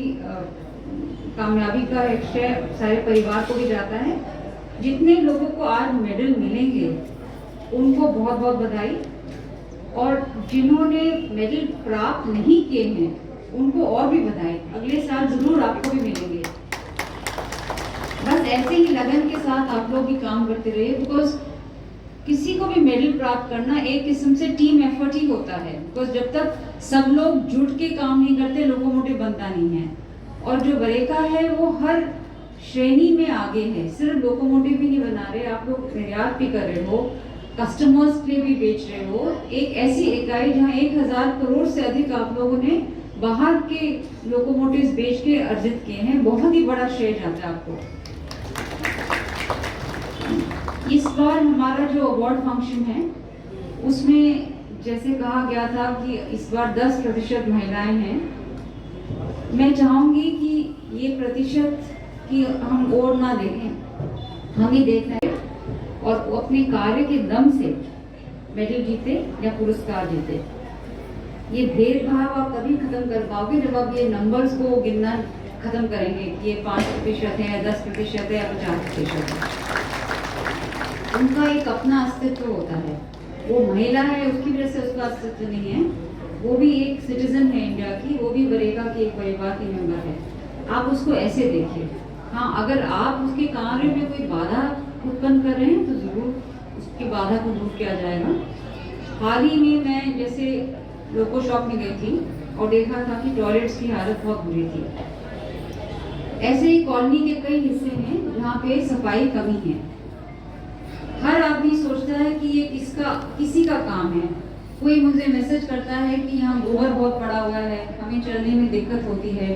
कामयाबी का एक श्रेय सारे परिवार को भी जाता है। जितने लोगों को आज मेडल मिलेंगे उनको बहुत बहुत बधाई, और जिन्होंने मेडल प्राप्त नहीं किए हैं उनको और भी बधाई। अगले साल जरूर आपको भी मिलेंगे। बस ऐसे ही लगन के साथ आप लोग भी काम करते रहिए, बिकॉज किसी को भी मेडल प्राप्त करना एक किस्म से टीम एफर्ट ही होता है। बिकॉज जब तक सब लोग जुट के काम नहीं करते, लोकोमोटिव बनता नहीं है। और जो बरेका है वो हर श्रेणी में आगे है, सिर्फ लोकोमोटिव भी नहीं बना रहे, आप लोग निर्यात भी कर रहे हो, कस्टमर्स के लिए भी बेच रहे हो। एक ऐसी इकाई जहाँ 1000 करोड़ से अधिक आप लोगों ने बाहर के लोकोमोटिव्स बेच के अर्जित किए हैं, बहुत ही बड़ा श्रेय जाता है आपको। इस बार हमारा जो अवार्ड फंक्शन है उसमें जैसे कहा गया था कि इस बार 10% महिलाएं हैं। मैं चाहूंगी कि ये प्रतिशत की हम और ना देखें, हम ही देख रहे और वो अपने कार्य के दम से मेडल जीते या पुरस्कार जीते। ये भेदभाव आप तभी खत्म कर पाओगे जब आप ये नंबर्स को गिनना खत्म करेंगे कि ये 5% है, 10% है या 50% है। उनका एक अपना अस्तित्व होता है, वो महिला है उसकी वजह से उसका अस्तित्व नहीं है, वो भी एक सिटीजन है इंडिया की, वो भी बरेका की एक परिवार की मेंबर है। आप उसको ऐसे देखिए। हाँ, अगर आप उसके कार्य में कोई बाधा उत्पन्न कर रहे हैं तो जरूर उसकी बाधा को दूर किया जाएगा। हाल ही में मैं जैसे लोको शॉप में गई थी और देखा था कि टॉयलेट्स की हालत बहुत बुरी थी। ऐसे ही कॉलोनी के कई हिस्से हैं जहाँ पे सफाई कमी है। हर आदमी सोचता है कि ये किसी का काम है। कोई मुझे मैसेज करता है कि यहाँ गोबर बहुत पड़ा हुआ है, हमें चलने में दिक्कत होती है।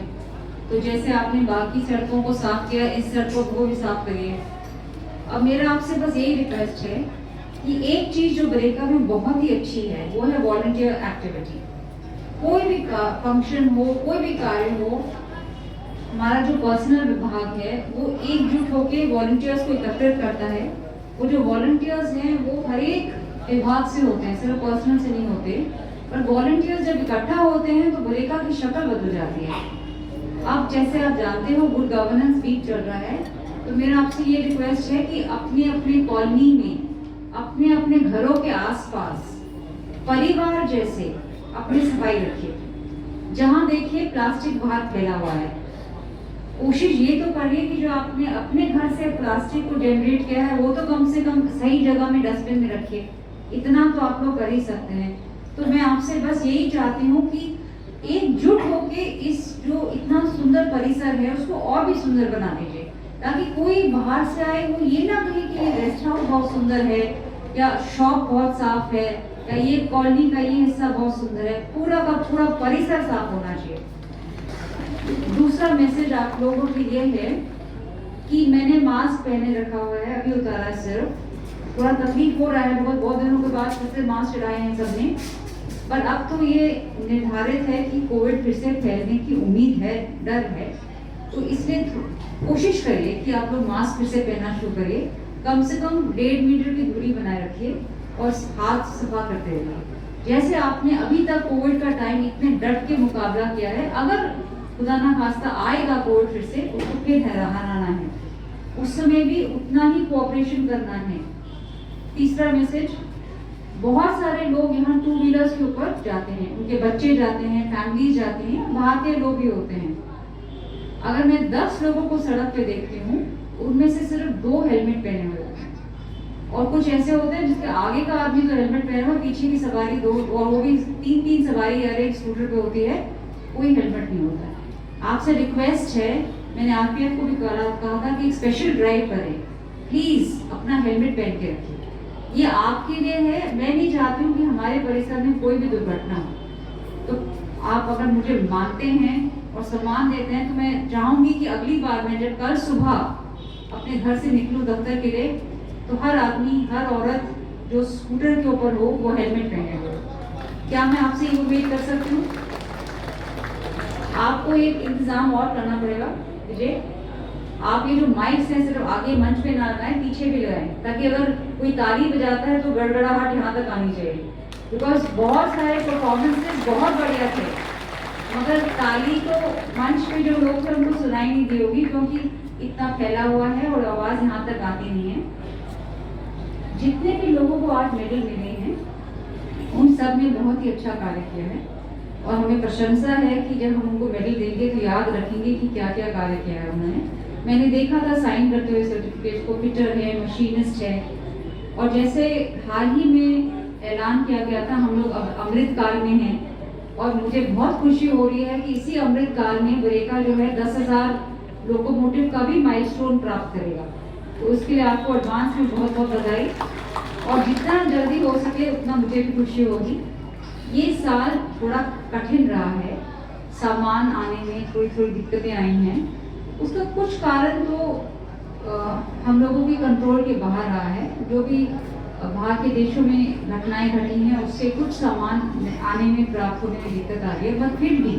तो जैसे आपने बाकी सड़कों को साफ किया, इस सड़कों को भी साफ करिए। अब मेरा आपसे बस यही रिक्वेस्ट है कि एक चीज जो बरेका में बहुत ही अच्छी है वो है वॉलंटियर एक्टिविटी। कोई भी फंक्शन हो, कोई भी कार्य हो, हमारा जो पर्सनल विभाग है वो एकजुट होकर वॉलंटियर्स को एकत्रित करता है। वो जो वॉलंटियर्स हैं वो हर एक विभाग से होते हैं, सिर्फ पर्सनल से नहीं होते। पर वॉलंटियर्स जब इकट्ठा होते हैं तो बरेका की शक्ल बदल जाती है। अब जैसे आप जानते हो गुड गवर्नेंस वीक चल रहा है, तो मेरा आपसे ये रिक्वेस्ट है कि अपने अपने कॉलोनी में, अपने अपने घरों के आसपास परिवार जैसे अपनी सफाई रखिए। जहाँ देखिए प्लास्टिक बाहर फैला हुआ है, कोशिश ये तो करिए कि जो आपने अपने घर से प्लास्टिक को जनरेट किया है वो तो कम से कम सही जगह में डस्टबिन में रखिए। इतना तो आप लोग कर ही सकते हैं। तो मैं आपसे बस यही चाहती हूँ कि एकजुट होके इस जो इतना सुंदर परिसर है उसको और भी सुंदर बना दीजिए, ताकि कोई बाहर से आए वो ये ना कहे कि ये रेस्ट हाउस बहुत सुंदर है या शॉप बहुत साफ है या ये कॉलोनी का ये हिस्सा बहुत सुंदर है। पूरा का पूरा परिसर साफ होना चाहिए। दूसरा मैसेज आप लोगों के लिए है कि मैंने मास्क पहने रखा हुआ है, अभी उतारा है सिर्फ। थोड़ा तकलीफ हो रहा है, बहुत दिनों के बाद फिर से मास्क चढ़ाए हैं सबने, पर अब तो ये निर्धारित है कि कोविड फिर से फैलने की उम्मीद है, डर है। तो इसलिए कोशिश करिए कि आप लोग मास्क फिर से पहनना शुरू करिए। कम से कम 1.5 मीटर की दूरी बनाए रखिए और हाथ सफा करते रहिए। जैसे आपने अभी तक कोविड का टाइम इतने डट के मुकाबला किया है, अगर खुदा ना खास्ता आएगा कोविड फिर से, उसको फिर हराना है, उस समय भी उतना ही कोऑपरेशन करना है। तीसरा मैसेज, बहुत सारे लोग यहाँ 2 व्हीलर्स के ऊपर जाते हैं, उनके बच्चे जाते हैं, फैमिलीज जाते हैं, बाहर के लोग भी होते हैं। अगर मैं 10 लोगों को सड़क पे देखती हूँ, उनमें से सिर्फ 2 हेलमेट पहने हुए होते हैं, और कुछ ऐसे होते हैं जिसके आगे का आदमी तो हेलमेट पहने हुआ, पीछे की सवारी 2 और वो भी 3-3 सवारी हर एक स्कूटर पे होती है, कोई हेलमेट नहीं होता है। आपसे रिक्वेस्ट है, मैंने आरपीएफ को भी कहा था कि एक स्पेशल ड्राइव करें, प्लीज अपना हेलमेट पहन के रखिए। ये आपके लिए है, मैं नहीं चाहती हूँ कि हमारे परिसर में कोई भी दुर्घटना हो। तो आप अगर मुझे मानते हैं और सम्मान देते हैं तो मैं चाहूंगी कि अगली बार मैं जब कल सुबह अपने घर से निकलूं दफ्तर के लिए, तो हर आदमी, हर औरत जो स्कूटर के ऊपर हो वो हेलमेट पहने हो। क्या मैं आपसे ये उम्मीद कर सकती हूँ? आपको एक इंतजाम और करना पड़ेगा विजय, आप ये जो माइक्स हैं सिर्फ आगे मंच पे ना लगाएं, पीछे भी लगाएं, ताकि अगर कोई ताली बजाता है तो गड़गड़ाहट यहाँ तक आनी चाहिए। बिकॉज बहुत सारे परफॉर्मेंसेस बहुत बढ़िया थे, मगर ताली तो मंच पे जो लोग थे उनको सुनाई नहीं दी होगी, क्योंकि इतना फैला हुआ है और आवाज़ यहाँ तक आती नहीं है। जितने भी लोगों को आज मेडल मिले हैं उन सब ने बहुत ही अच्छा कार्य किया है, और हमें प्रशंसा है कि जब हम उनको मेडल देंगे तो याद रखेंगे कि क्या क्या कार्य किया है उन्होंने। मैंने देखा था साइन करते हुए सर्टिफिकेट को, फिटर है, मशीनिस्ट है, और जैसे हाल ही में ऐलान किया गया था हम लोग अब अमृत काल में हैं, और मुझे बहुत खुशी हो रही है कि इसी अमृत काल में बरेका जो है 10,000 लोकोमोटिव का भी माइलस्टोन प्राप्त करेगा। तो उसके लिए आपको एडवांस में बहुत बहुत बधाई, और जितना जल्दी हो सके उतना मुझे भी खुशी होगी। ये साल थोड़ा कठिन रहा है, सामान आने में थोड़ी दिक्कतें आई हैं, उसका कुछ कारण तो हम लोगों के कंट्रोल के बाहर रहा है। जो भी बाहर के देशों में घटनाएं घटी हैं उससे कुछ सामान आने में प्राप्त होने में दिक्कत आ रही है, पर फिर भी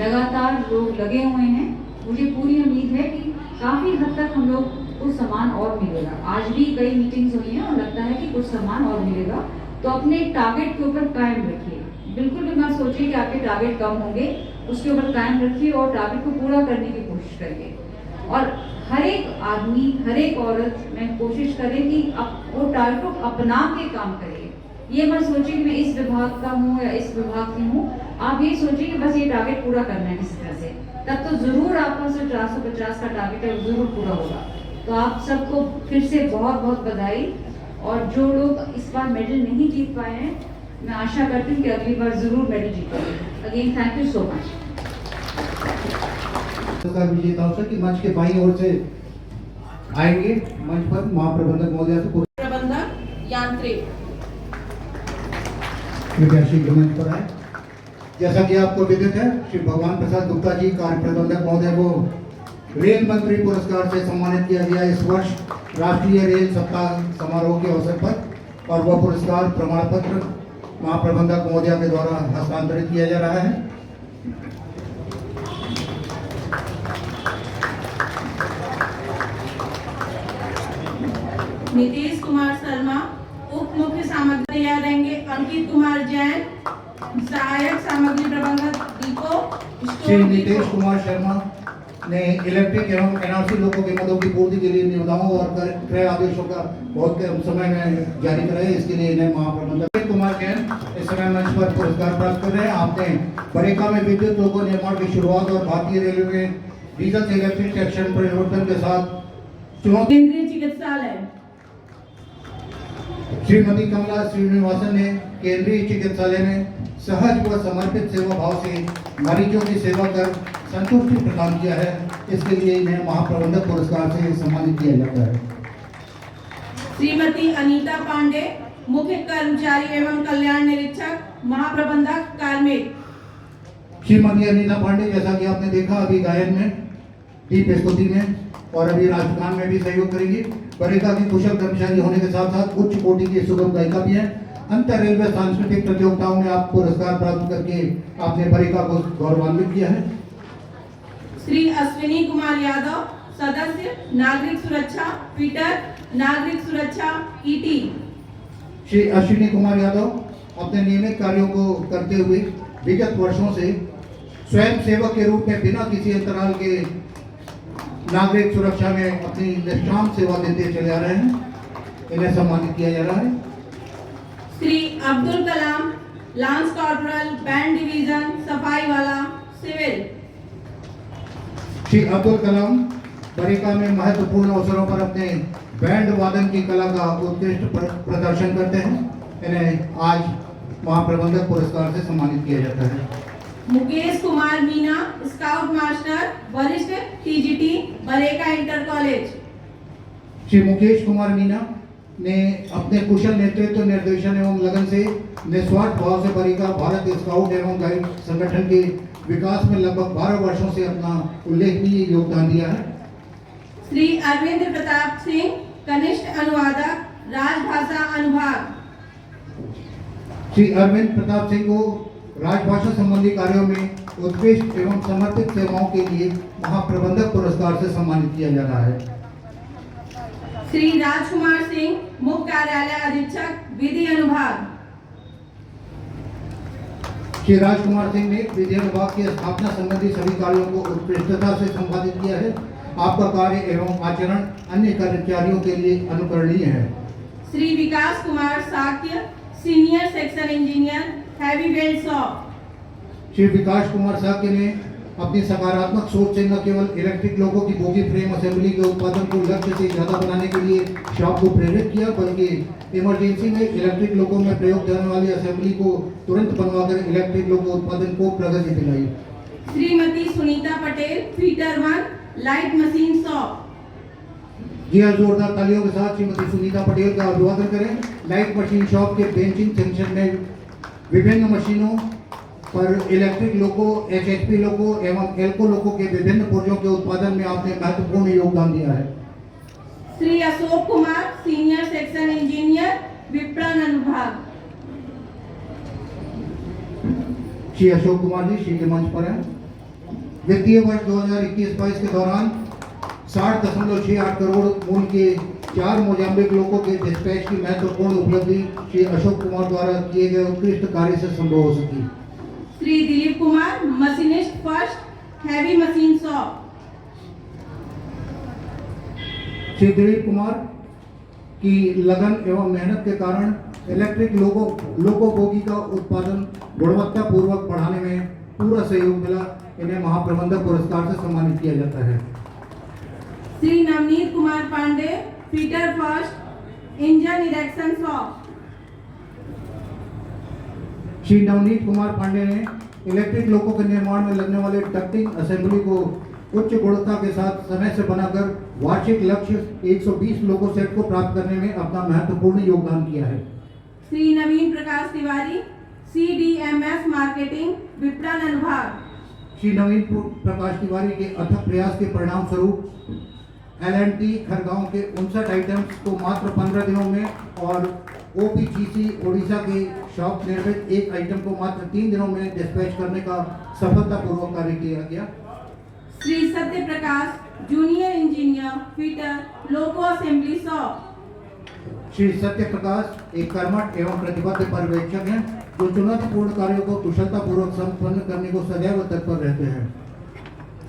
लगातार लोग लगे हुए हैं। मुझे पूरी उम्मीद है कि काफ़ी हद तक हम लोग कुछ सामान और मिलेगा। आज भी कई मीटिंग्स हुई हैं और लगता है कि कुछ सामान और मिलेगा, तो अपने टारगेट के ऊपर कायम रखिए। बिल्कुल भी मत सोचिए कि आपके टारगेट कम होंगे, उसके ऊपर कायम रखिए और टारगेट को पूरा करने की कोशिश करिए। और हर एक आदमी, हर एक औरत में कोशिश करे कि वो टारगेट को अपना के काम करिए। ये मत सोचिए कि मैं इस विभाग का हूँ या इस विभाग की हूँ, आप ये सोचिए कि बस ये टारगेट पूरा करना है किसी तरह से, तब तो ज़रूर आपका जो 450 का टारगेट है वो ज़रूर पूरा होगा। तो आप सबको फिर से बहुत बहुत बधाई, और जो लोग इस बार मेडल नहीं जीत पाए हैं मैं आशा करती हूँ कि अगली बार ज़रूर मेडल जीतेंगे। Again thank you so much. विजेताओं से कि मंच के बाईं ओर से आएंगे मंच पर महाप्रबंधक महोदय से प्रबंधक यांत्रिक कृपया शीघ्र मंच पर आए। जैसा कि आपको विदित है, श्री भगवान प्रसाद गुप्ता जी कार्य प्रबंधक महोदय को रेल मंत्री पुरस्कार से सम्मानित किया गया इस वर्ष राष्ट्रीय रेल सप्ताह समारोह के अवसर पर, और वह पुरस्कार प्रमाण पत्र महाप्रबंधक महोदय के द्वारा हस्तांतरित किया जा रहा है। नीतीश कुमार शर्मा उप मुख्य सामग्री तैयार रहेंगे। अंकित कुमार जैन सहायक सामग्री प्रबंधक डिपो श्री नीतीश कुमार शर्मा ने इलेक्ट्रिक एवं एनआरसी लोगों के पदों की पूर्ति के लिए निविदाओं और क्रय आदेशों का बहुत कम समय में जारी कराए, इसके लिए इन्हें महाप्रबंधक कुमार जैन इस समय मंच पर पुरस्कार प्राप्त कर रहे हैं। आपने बरेका में विद्युत लोको निर्माण की शुरुआत और भारतीय रेलवे में डीजल से इलेक्ट्रिक ट्रैक्शन परिवर्तन के साथ केंद्रीय चिकित्सालय श्रीमती कमला श्रीनिवासन ने केंद्रीय चिकित्सालय में सहज व समर्पित सेवा भाव से मरीजों की सेवा कर संतुष्टि प्रदान किया है, इसके लिए इन्हें महाप्रबंधक पुरस्कार से सम्मानित किया जाता है। श्रीमती अनीता पांडे मुख्य कर्मचारी एवं कल्याण निरीक्षक महाप्रबंधक कार्मिक। श्रीमती अनीता पांडे, जैसा कि आपने देखा अभी गायन में, दीप स्तुति में और अभी राजगान में भी सहयोग करेंगी। बरेका की कुशल कर्मचारी होने के साथ साथ उच्च कोटि की सुगम गायिका भी है। अंतर रेलवे सांस्कृतिक प्रतियोगिताओं में आप पुरस्कार प्राप्त करके आपने बरेका को गौरवान्वित किया है। श्री अश्विनी कुमार यादव सदस्य नागरिक सुरक्षा फिटर नागरिक सुरक्षा ईटी। श्री अश्विनी कुमार यादव अपने नियमित कार्यों को करते हुए विगत वर्षों से स्वयं सेवक के रूप में बिना किसी अंतराल के नागरिक सुरक्षा में अपनी निष्ठाम सेवा देते चले आ रहे हैं, इन्हें सम्मानित किया जा रहा है। Shri Abdul Kalam lance corporal band division सफाई वाला सिविल। श्री अब्दुल कलाम बरेका में महत्वपूर्ण अवसरों पर अपने बैंड वादन की कला का उत्कृष्ट प्रदर्शन करते हैं, इन्हें आज महाप्रबंधक पुरस्कार से सम्मानित किया जाता है। मुकेश कुमार मीना स्काउट मास्टर वरिष्ठ TGT Bareka inter college. Shri Mukesh Kumar Meena ने अपने कुशल नेतृत्व, निर्देशन एवं लगन से निस्वार्थ भाव से बरेका भारत स्काउट एवं गाइड संगठन के विकास में लगभग 12 वर्षों से अपना उल्लेखनीय योगदान दिया है। श्री अरविंद प्रताप सिंह कनिष्ठ अनुवादक राजभाषा अनुभाग। श्री अरविंद प्रताप सिंह को राजभाषा संबंधी कार्यों में उत्कृष्ट एवं समर्पित सेवाओं के लिए महाप्रबंधक पुरस्कार से सम्मानित किया जा रहा है। श्री राजकुमार सिंह, मुख्य कार्यालय अधीक्षक, विधि अनुभाग। श्री राजकुमार सिंह ने विधि अनुभाग की स्थापना संबंधी सभी कार्यों को उत्कृष्टता से संपादित किया है। आपका कार्य एवं आचरण अन्य कर्मचारियों के लिए अनुकरणीय है। Shri Vikas Kumar Sakya, senior section engineer, heavy weld shop. Shri Vikas Kumar Sakya ने अपनी सकारात्मक सोच से न केवल इलेक्ट्रिक लोगों की बोगी फ्रेम असेंबली के उत्पादन को लक्ष्य से ज्यादा बनाने के लिए शॉप को प्रेरित किया, बल्कि इमरजेंसी में इलेक्ट्रिक लोगों में प्रयोग होने वाली असेंबली को तुरंत बनवाकर इलेक्ट्रिक लोगों उत्पादन को प्रगति दिलाई। Shrimati Sunita Patel, fitter 1, light machine shop. जी हाँ, जोरदार तालियों के साथ श्रीमती सुनीता पटेल का अभिवादन करें। लाइट मशीन शॉप के बेंचिंग सेक्शन में विभिन्न मशीनों पर इलेक्ट्रिक लोको, एचएचपी लोको एवं एल्को लोको के विभिन्न पुर्जों के उत्पादन में आपने महत्वपूर्ण योगदान दिया है। Shri Ashok Kumar, senior section engineer, विपणन अनुभाग। श्री अशोक कुमार जी श्री मंच पर हैं। वित्तीय वर्ष 2021-22 के दौरान 60.68 करोड़ मूल्य के 4 मोजाम्बिक लोगों के डिस्पैच की महत्वपूर्ण उपलब्धि श्री अशोक कुमार द्वारा किए गए उत्कृष्ट कार्य से संभव हो सकी। Shri Dilip Kumar, machinist first, heavy machine shop. Shri Dilip Kumar की लगन एवं मेहनत के कारण इलेक्ट्रिक लोको बोगी का उत्पादन गुणवत्ता पूर्वक बढ़ाने में पूरा सहयोग मिला। इन्हें महाप्रबंधक पुरस्कार से सम्मानित किया जाता है। Shri Navneet Kumar Pandey, fitter first, engine erection shop. Shri Navneet Kumar Pandey ने इलेक्ट्रिक लोको के निर्माण में लगने वाले डक्टिंग असेंबली को उच्च गुणवत्ता के साथ समय से बनाकर वार्षिक लक्ष्य 120 लोको सेट को प्राप्त करने में अपना महत्वपूर्ण योगदान किया है। श्री नवीन प्रकाश तिवारी, CDMS मार्केटिंग, विपणन अनुभाग। श्री नवीन प्रकाश तिवारी के अथक प्रयास के परिणाम स्वरूप L&T खरगांव के 59 आइटम्स को मात्र 15 दिनों में और OPGC ओडिशा के शॉप निर्मित एक आइटम को मात्र 3 दिनों में डिस्पैच करने का सफलतापूर्वक कार्य किया गया। Shri Satya Prakash, junior engineer, fitter, लोको असेंबली शॉप। श्री सत्य प्रकाश एक कर्मठ एवं प्रतिबद्ध पर्यवेक्षक हैं जो चुनौतीपूर्ण कार्यों को कुशलतापूर्वक संपन्न करने को सदैव तत्पर रहते हैं।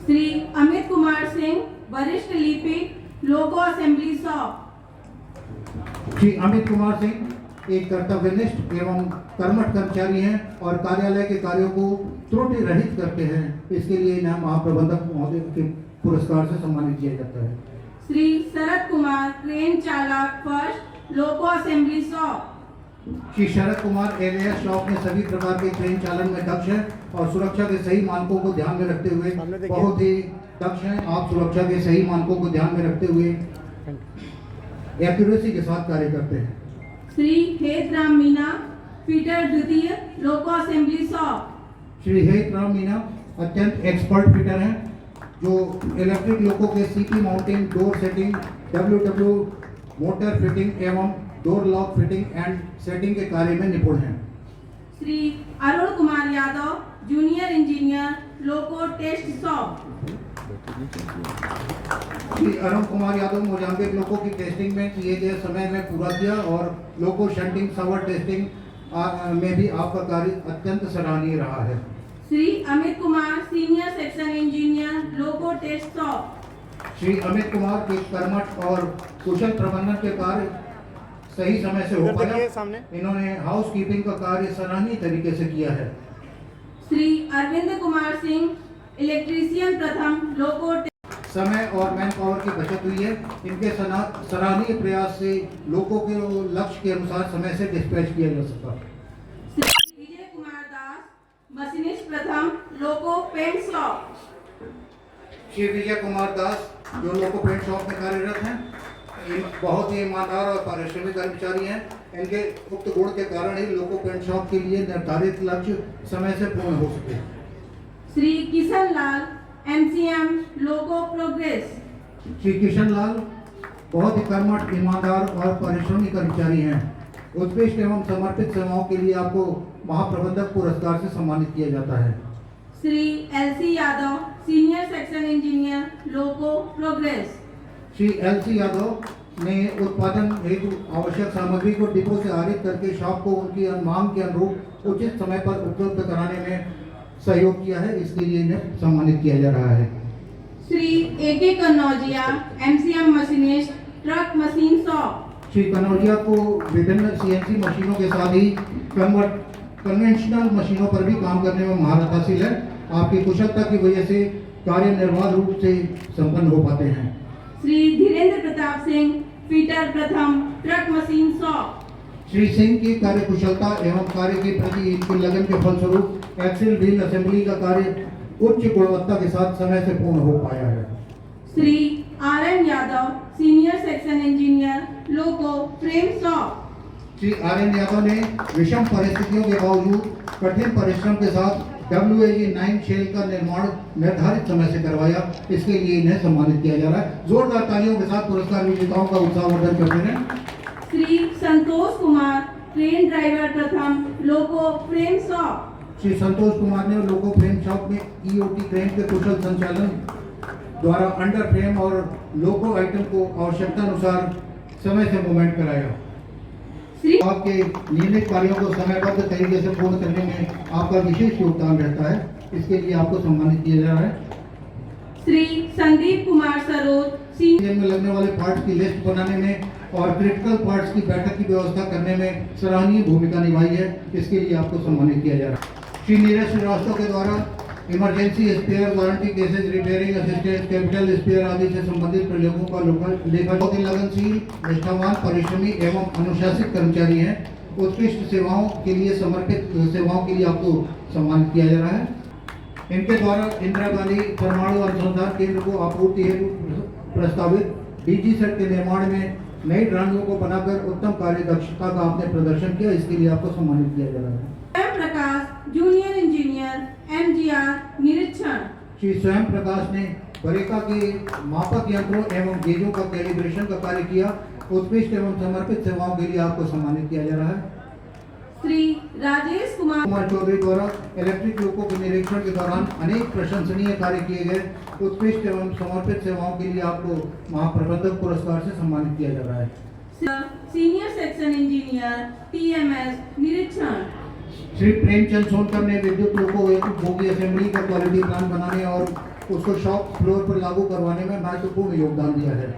श्री अमित कुमार सिंह, वरिष्ठ लिपिक, लोको असेंबली शॉप। श्री अमित कुमार सिंह एक कर्तव्यनिष्ठ एवं कर्मठ कर्मचारी हैं और कार्यालय के कार्यों को त्रुटि रहित करते हैं। इसके लिए इन्हें महाप्रबंधक महोदय के पुरस्कार से सम्मानित किया जाता है। श्री शरद कुमार, ट्रेन चालक फर्स्ट, लोको assembly shop. Shri Sharad Kumar एलएएस shop में सभी प्रकार के ट्रेन चालन में दक्ष है और सुरक्षा के सही मानकों को ध्यान में रखते हुए बहुत ही दक्ष हैं। आप सुरक्षा के सही मानकों को ध्यान में रखते हुए एक्यूरेसी के साथ कार्य करते हैं। श्री हेत राम मीना, फीटर द्वितीय, लोको असेंबली शॉप। श्री हेत राम मीना अत्यंत एक्सपर्ट फिटर हैं जो इलेक्ट्रिक लोको के CP mounting, door setting, WW motor fitting एवं door lock fitting and setting के कार्य में निपुण हैं। Shri Arun Kumar Yadav, junior engineer, loco test shop. Shri Arun Kumar Yadav Mozambique loco की टेस्टिंग में किए गए समय में पूरा किया और लोको शंटिंग सवर टेस्टिंग में भी आपका कार्य अत्यंत सराहनीय रहा है। Shri Amit Kumar, senior section engineer, loco test shop. Shri Amit Kumar के कर्मठ और कुशल प्रबंधन के कार्य सही समय से हो पाया। इन्होंने हाउस कीपिंग का कार्य सराहनीय तरीके से किया है। श्री अरविंद कुमार सिंह, इलेक्ट्रीशियन प्रथम, लोको समय और मैन पावर की बचत हुई है। इनके सराहनीय प्रयास से लोगों के लक्ष्य के अनुसार समय से डिस्पैच किया जा सका। श्री विजय कुमार दास, मशीनिस्ट प्रथम, लोको पेंट शॉप। श्री विजय कुमार दास जो लोको पेंट शॉप में कार्यरत हैं, बहुत ही ईमानदार और पारिश्रमिक कर्मचारी हैं। इनके उक्त गुण के कारण ही लोको पेंट शॉप के लिए निर्धारित लक्ष्य समय से पूर्ण हो सके। श्री किशन लाल, MCM, लोको प्रोग्रेस। श्री किशन लाल बहुत ही कर्मठ, ईमानदार और परिश्रमी कर्मचारी हैं। उत्कृष्ट एवं समर्पित सेवाओं के लिए आपको महाप्रबंधक पुरस्कार से सम्मानित किया जाता है। Shri LC Yadav, senior section engineer, loco progress. Shri LC Yadav ने उत्पादन हेतु आवश्यक सामग्री को डिपो से आहरित करके शॉप को उनकी मांग के अनुरूप उचित समय पर उपलब्ध कराने में सहयोग किया है, इसके लिए इन्हें सम्मानित किया जा रहा है। Shri AK Kannaujia, MCM machinist, truck machine shop. Shri Kannaujia को विभिन्न CNC मशीनों के साथ ही कन्वेंशनल मशीनों पर भी काम करने में महारत हासिल है। आपकी कुशलता की वजह से कार्य निर्बाध रूप से संपन्न हो पाते हैं। श्री धीरेन्द्र प्रताप सिंह, फीटर प्रथम, truck machine shop. Shri Singh की कार्य कुशलता एवं कार्य के प्रति इनकी लगन के फलस्वरूप एक्सेल व्हील असेंबली का कार्य उच्च गुणवत्ता के साथ समय से पूर्ण हो पाया है। Shri RN Yadav, senior section engineer, loco frame shop. Shri RN Yadav ने विषम परिस्थितियों के बावजूद कठिन परिश्रम के साथ WAG 9 शेल का निर्माण निर्धारित समय से करवाया, इसके लिए इन्हें सम्मानित किया जा रहा है। जोरदार तालियों के साथ पुरस्कार विजेताओं का उत्साहवर्धन करते हैं। श्री संतोष कुमार, ट्रेन ड्राइवर प्रथम, लोको फ्रेम शॉप। श्री संतोष कुमार ने लोको फ्रेम शॉप में EOT क्रेन के कुशल संचालन द्वारा अंडर फ्रेम और लोको आइटम को आवश्यकता अनुसार समय से मूवमेंट कराया। आपके नियमित कार्यों को समयबद्ध तरीके से पूर्ण करने में आपका विशेष योगदान रहता है, इसके लिए आपको सम्मानित किया जा रहा है। श्री संदीप कुमार सरोज, सीनियर में लगने वाले पार्ट्स की लिस्ट बनाने में और क्रिटिकल पार्ट्स की बैठक की व्यवस्था करने में सराहनीय भूमिका निभाई है, इसके लिए आपको सम्मानित किया जा रहा है। श्री नीरज श्रीवास्तव के द्वारा emergency spare, warranty cases, repairing assistance, capital spare आदि से संबंधित प्रयोगों का लेखा बहुत ही लगनशील, निष्ठावान, परिश्रमी एवं अनुशासित कर्मचारी हैं। उत्कृष्ट सेवाओं के लिए समर्पित सेवाओं के लिए आपको सम्मानित किया जा रहा है। इनके द्वारा इंदिरा गांधी परमाणु अनुसंधान केंद्र को आपूर्ति हेतु प्रस्तावित DG सेट के निर्माण में नई ड्राइंगों को बनाकर उत्तम कार्य दक्षता का आपने प्रदर्शन किया, इसके लिए आपको सम्मानित किया जा रहा है। स्वयं प्रकाश, जूनियर इंजीनियर, MGR निरीक्षण। श्री स्वयं प्रकाश ने बरेका के मापक यंत्रों एवं गेजों का कैलिब्रेशन का कार्य किया। उत्कृष्ट एवं समर्पित सेवाओं के लिए आपको सम्मानित किया जा रहा है। श्री राजेश कुमार चौधरी द्वारा इलेक्ट्रिक लोकों के निरीक्षण के दौरान अनेक प्रशंसनीय कार्य किए गए। उत्कृष्ट एवं समर्पित सेवाओं के लिए आपको महाप्रबंधक पुरस्कार से सम्मानित किया जा रहा है। सीनियर सेक्शन इंजीनियर, TMS निरीक्षण। श्री प्रेमचंद सोनकर ने विद्युत लोको बोगी असेंबली का क्वालिटी प्लान बनाने और उसको शॉप फ्लोर पर लागू करवाने में महत्वपूर्ण योगदान दिया है।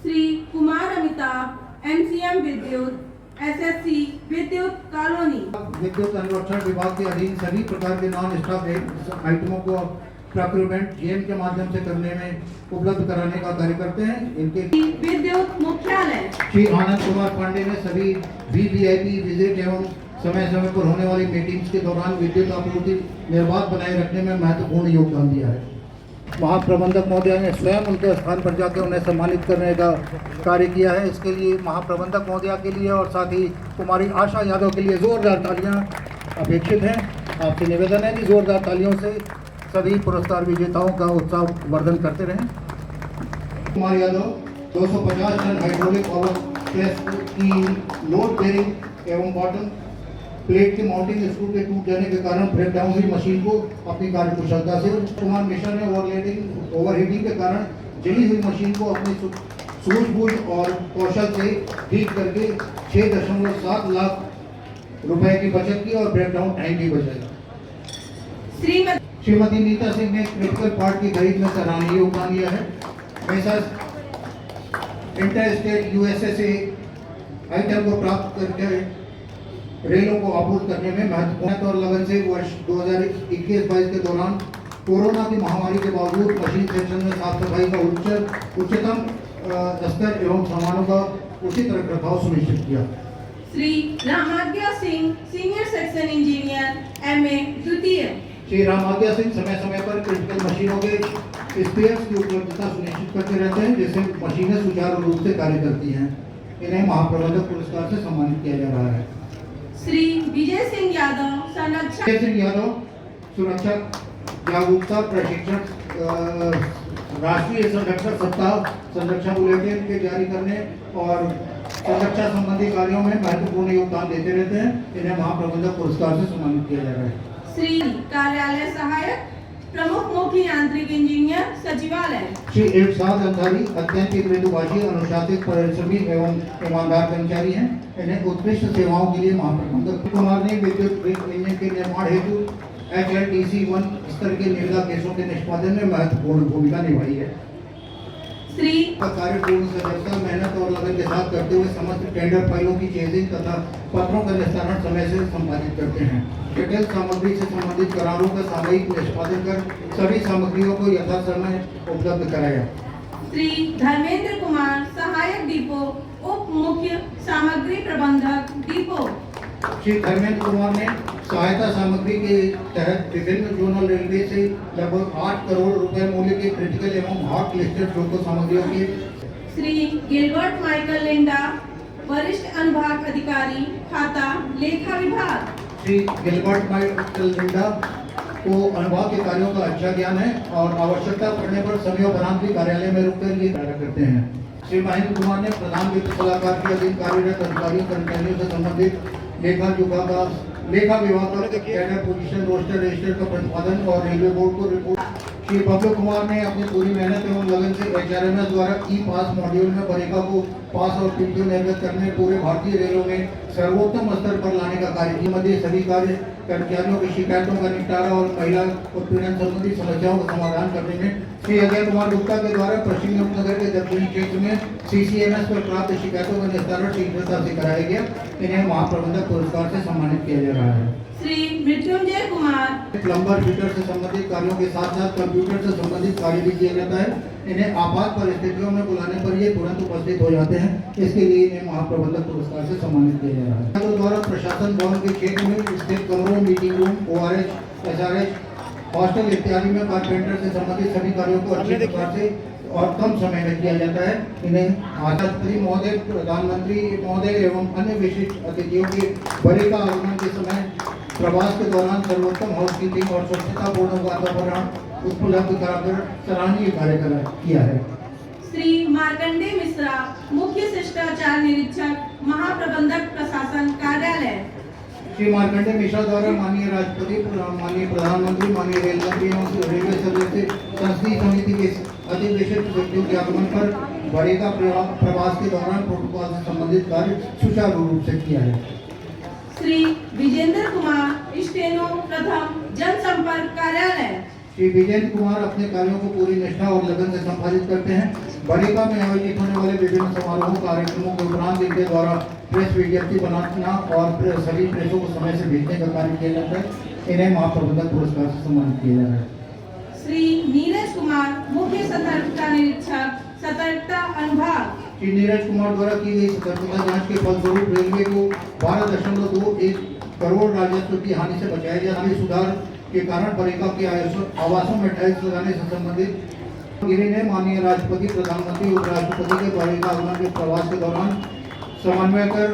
श्री कुमार अमिताभ, MCM विद्युत, SSC विद्युत कॉलोनी। विद्युत अनुरक्षण विभाग के अधीन सभी प्रकार के नॉन स्टॉक आइटमों को प्रोक्योरमेंट GM के माध्यम से करने में उपलब्ध कराने का कार्य करते हैं। इनके विद्युत मुख्यालय। श्री आनंद कुमार पांडे ने सभी VVIP विजिट एवं समय समय पर होने वाली मीटिंग्स के दौरान विद्युत आपूर्ति निर्बाध बनाए रखने में महत्वपूर्ण योगदान दिया है। महाप्रबंधक महोदय ने स्वयं उनके स्थान पर जाकर उन्हें सम्मानित करने का कार्य किया है, इसके लिए महाप्रबंधक महोदय के लिए और साथ ही कुमारी आशा यादव के लिए जोरदार तालियां अपेक्षित हैं। आपसे निवेदन है कि जोरदार तालियों से सभी पुरस्कार विजेताओं का उत्साह वर्धन करते रहें। Kumar Yadav 250 ton hydraulic power press की लोड बेरिंग एवं बॉटम प्लेट के माउंटिंग स्क्रू के टूट जाने के कारण ब्रेक डाउन हुई मशीन को अपनी कार्य कुशलता से कुमार मिश्रा ने ओवरहीटिंग के कारण जली हुई मशीन को अपनी सूझबूझ और कौशल से ठीक करके 6.7 लाख रुपए की बचत की और ब्रेक डाउन टाइम भी बचाया। श्रीमती नीता सिंह ने क्रिटिकल पार्ट की खरीद में सराहनीय योगदान दिया है। इंटर स्टेट USA से आइटम को प्राप्त करके रेलों को आपूर्ति करने में महत्वपूर्ण और लगन से वर्ष 2021-22 के दौरान कोरोना की महामारी के बावजूद मशीन सेक्शन में साफ सफाई का उच्चतम स्तर एवं सामानों का उचित रखरखाव सुनिश्चित किया। Shri Ramadya Singh, senior section engineer, MA द्वितीय। श्री रामाद्या सिंह समय समय पर क्रिटिकल मशीनों के स्पेयर्स की उपलब्धता सुनिश्चित करते रहते हैं, जिससे मशीनें सुचारू रूप से कार्य करती हैं। इन्हें महाप्रबंधक पुरस्कार से सम्मानित किया जा रहा है। श्री विजय सिंह यादव, संरक्षक। विजय सिंह यादव सुरक्षक जागरूकता प्रशिक्षण राष्ट्रीय संरक्षक सप्ताह संरक्षण बुलेटिन के जारी करने और संरक्षा संबंधी कार्यों में महत्वपूर्ण योगदान देते रहते हैं। इन्हें महाप्रबंधक पुरस्कार से सम्मानित किया जा रहा है। श्री कार्यालय सहायक, प्रमुख मुख्य यांत्रिक इंजीनियर, सचिवालय। श्री इरशाद अंसारी अत्यंत मृदुभाषी, अनुशासित, परिश्रमी एवं ईमानदार कर्मचारी हैं। इन्हें उत्कृष्ट सेवाओं के लिए महाप्रबंधक कुमार ने विद्युत इंजन के निर्माण हेतु HLTC 1 स्तर के निर्दा केसों के निष्पादन में महत्वपूर्ण भूमिका निभाई है। श्री कार्य पूर्ण सजगता, मेहनत और लगन के साथ करते हुए समस्त टेंडर फाइलों की चेजिंग तथा पत्रों का निस्तारण समय से संपादित करते हैं। जटिल सामग्री से संबंधित करारों का सामयिक निष्पादन कर सभी सामग्रियों को यथासमय उपलब्ध कराया। श्री धर्मेंद्र कुमार सहायक डिपो, उप मुख्य सामग्री प्रबंधक डिपो। श्री धर्मेंद्र कुमार ने सहायता सामग्री के तहत विभिन्न जोनल रेलवे से लगभग 8 करोड़ रुपए मूल्य के क्रिटिकल एवं हॉट लिस्टेड लोको सामग्रियों की। श्री गिलबर्ट माइकल लिंडा वरिष्ठ अनुभाग अधिकारी, खाता, लेखा विभाग। श्री गिलबर्ट माइकल लिंडा को अनुभाग के कार्यों का अच्छा ज्ञान है और आवश्यकता पड़ने पर समयोपरांत भी कार्यालय में रुककर ये कार्य करते हैं। श्री महेंद्र कुमार ने प्रधान वित्त सलाहकार के अधीन कार्यरत अधिकारियों कर्मचारियों से संबंधित लेखा विभाग का कैडर पोजीशन रोस्टर रजिस्टर का प्रतिपादन और रेलवे बोर्ड को रिपोर्ट। श्री बबलू कुमार ने अपनी पूरी मेहनत एवं लगन से HRMS द्वारा ई-पास मॉड्यूल में बरेका को पास और PTO निर्गत करने पूरे भारतीय रेलों में सर्वोत्तम स्तर पर लाने का कार्य किया। मध्य सभी कार्य कर्मचारियों की शिकायतों का निपटारा और महिला उत्पीड़न संबंधी समस्याओं का समाधान करने में श्री अजय कुमार गुप्ता के द्वारा पश्चिमी उपनगर के दक्षिणी क्षेत्र में CCMS पर प्राप्त शिकायतों का निस्तारण शीघ्रता से कराया गया। इन्हें महाप्रबंधक पुरस्कार से सम्मानित किया जा रहा है। श्री मृत्युंजय कुमार प्लम्बर फिटर से संबंधित कार्यों के साथ साथ कंप्यूटर से संबंधित कार्य भी किया जाता है। इन्हें आपात परिस्थितियों में बुलाने पर ये तुरंत उपस्थित हो जाते हैं। इसके लिए इन्हें महाप्रबंधक पुरस्कार से सम्मानित किया जा रहा है। तो द्वारा प्रशासन भवन के क्षेत्र में स्थित कमरों, meeting room, ORH, SRH, hostel इत्यादि में कारपेंटर से संबंधित सभी कार्यों को अच्छी प्रकार से और कम समय में किया जाता है। इन्हें राष्ट्रपति महोदय, प्रधानमंत्री महोदय एवं अन्य विशिष्ट अतिथियों के बरेका आगमन के समय, प्रवास के दौरान सर्वोत्तम हाउसकीपिंग और स्वच्छतापूर्ण वातावरण उपलब्ध कराकर सराहनीय कार्य किया है। श्री मार्कंडे मिश्रा मुख्य शिष्टाचार निरीक्षक, महाप्रबंधक प्रशासन कार्यालय। श्री मार्कंडे मिश्रा द्वारा माननीय राष्ट्रपति, माननीय प्रधानमंत्री, माननीय रेल मंत्री एवं रेलवे सदस्य संसदीय समिति के अति विशिष्ट व्यक्तियों के आगमन पर बरेका प्रवास के दौरान प्रोटोकॉल से संबंधित कार्य सुचारू रूप से किया है। श्री विजेंद्र कुमार स्टेनो प्रथम जनसंपर्क कार्यालय। श्री विजेंद्र कुमार अपने कार्यों को पूरी निष्ठा और लगन से संपादित करते हैं। बरेका में आयोजित होने वाले विभिन्न समारोहों, कार्यक्रमों के उपरांत इनके द्वारा प्रेस विज्ञप्ति बनाना और सभी प्रेसों को समय से भेजने का कार्य किया जाता है। इन्हें महाप्रबंधक पुरस्कार से सम्मानित किया जा रहा है। श्री नीरज कुमार मुख्य सतर्कता निरीक्षक, सतर्कता अनुभाग। श्री नीरज कुमार द्वारा की गई सतर्कता जांच के फलस्वरूप रेलवे को 12.21 करोड़ राजस्व की हानि से बचाया जाने सुधार के कारण बरेका के आवासों में टाइल्स लगाने से संबंधित गिरी ने माननीय राष्ट्रपति, प्रधानमंत्री, उपराष्ट्रपति के बरेका आगमन के प्रवास के दौरान समन्वय कर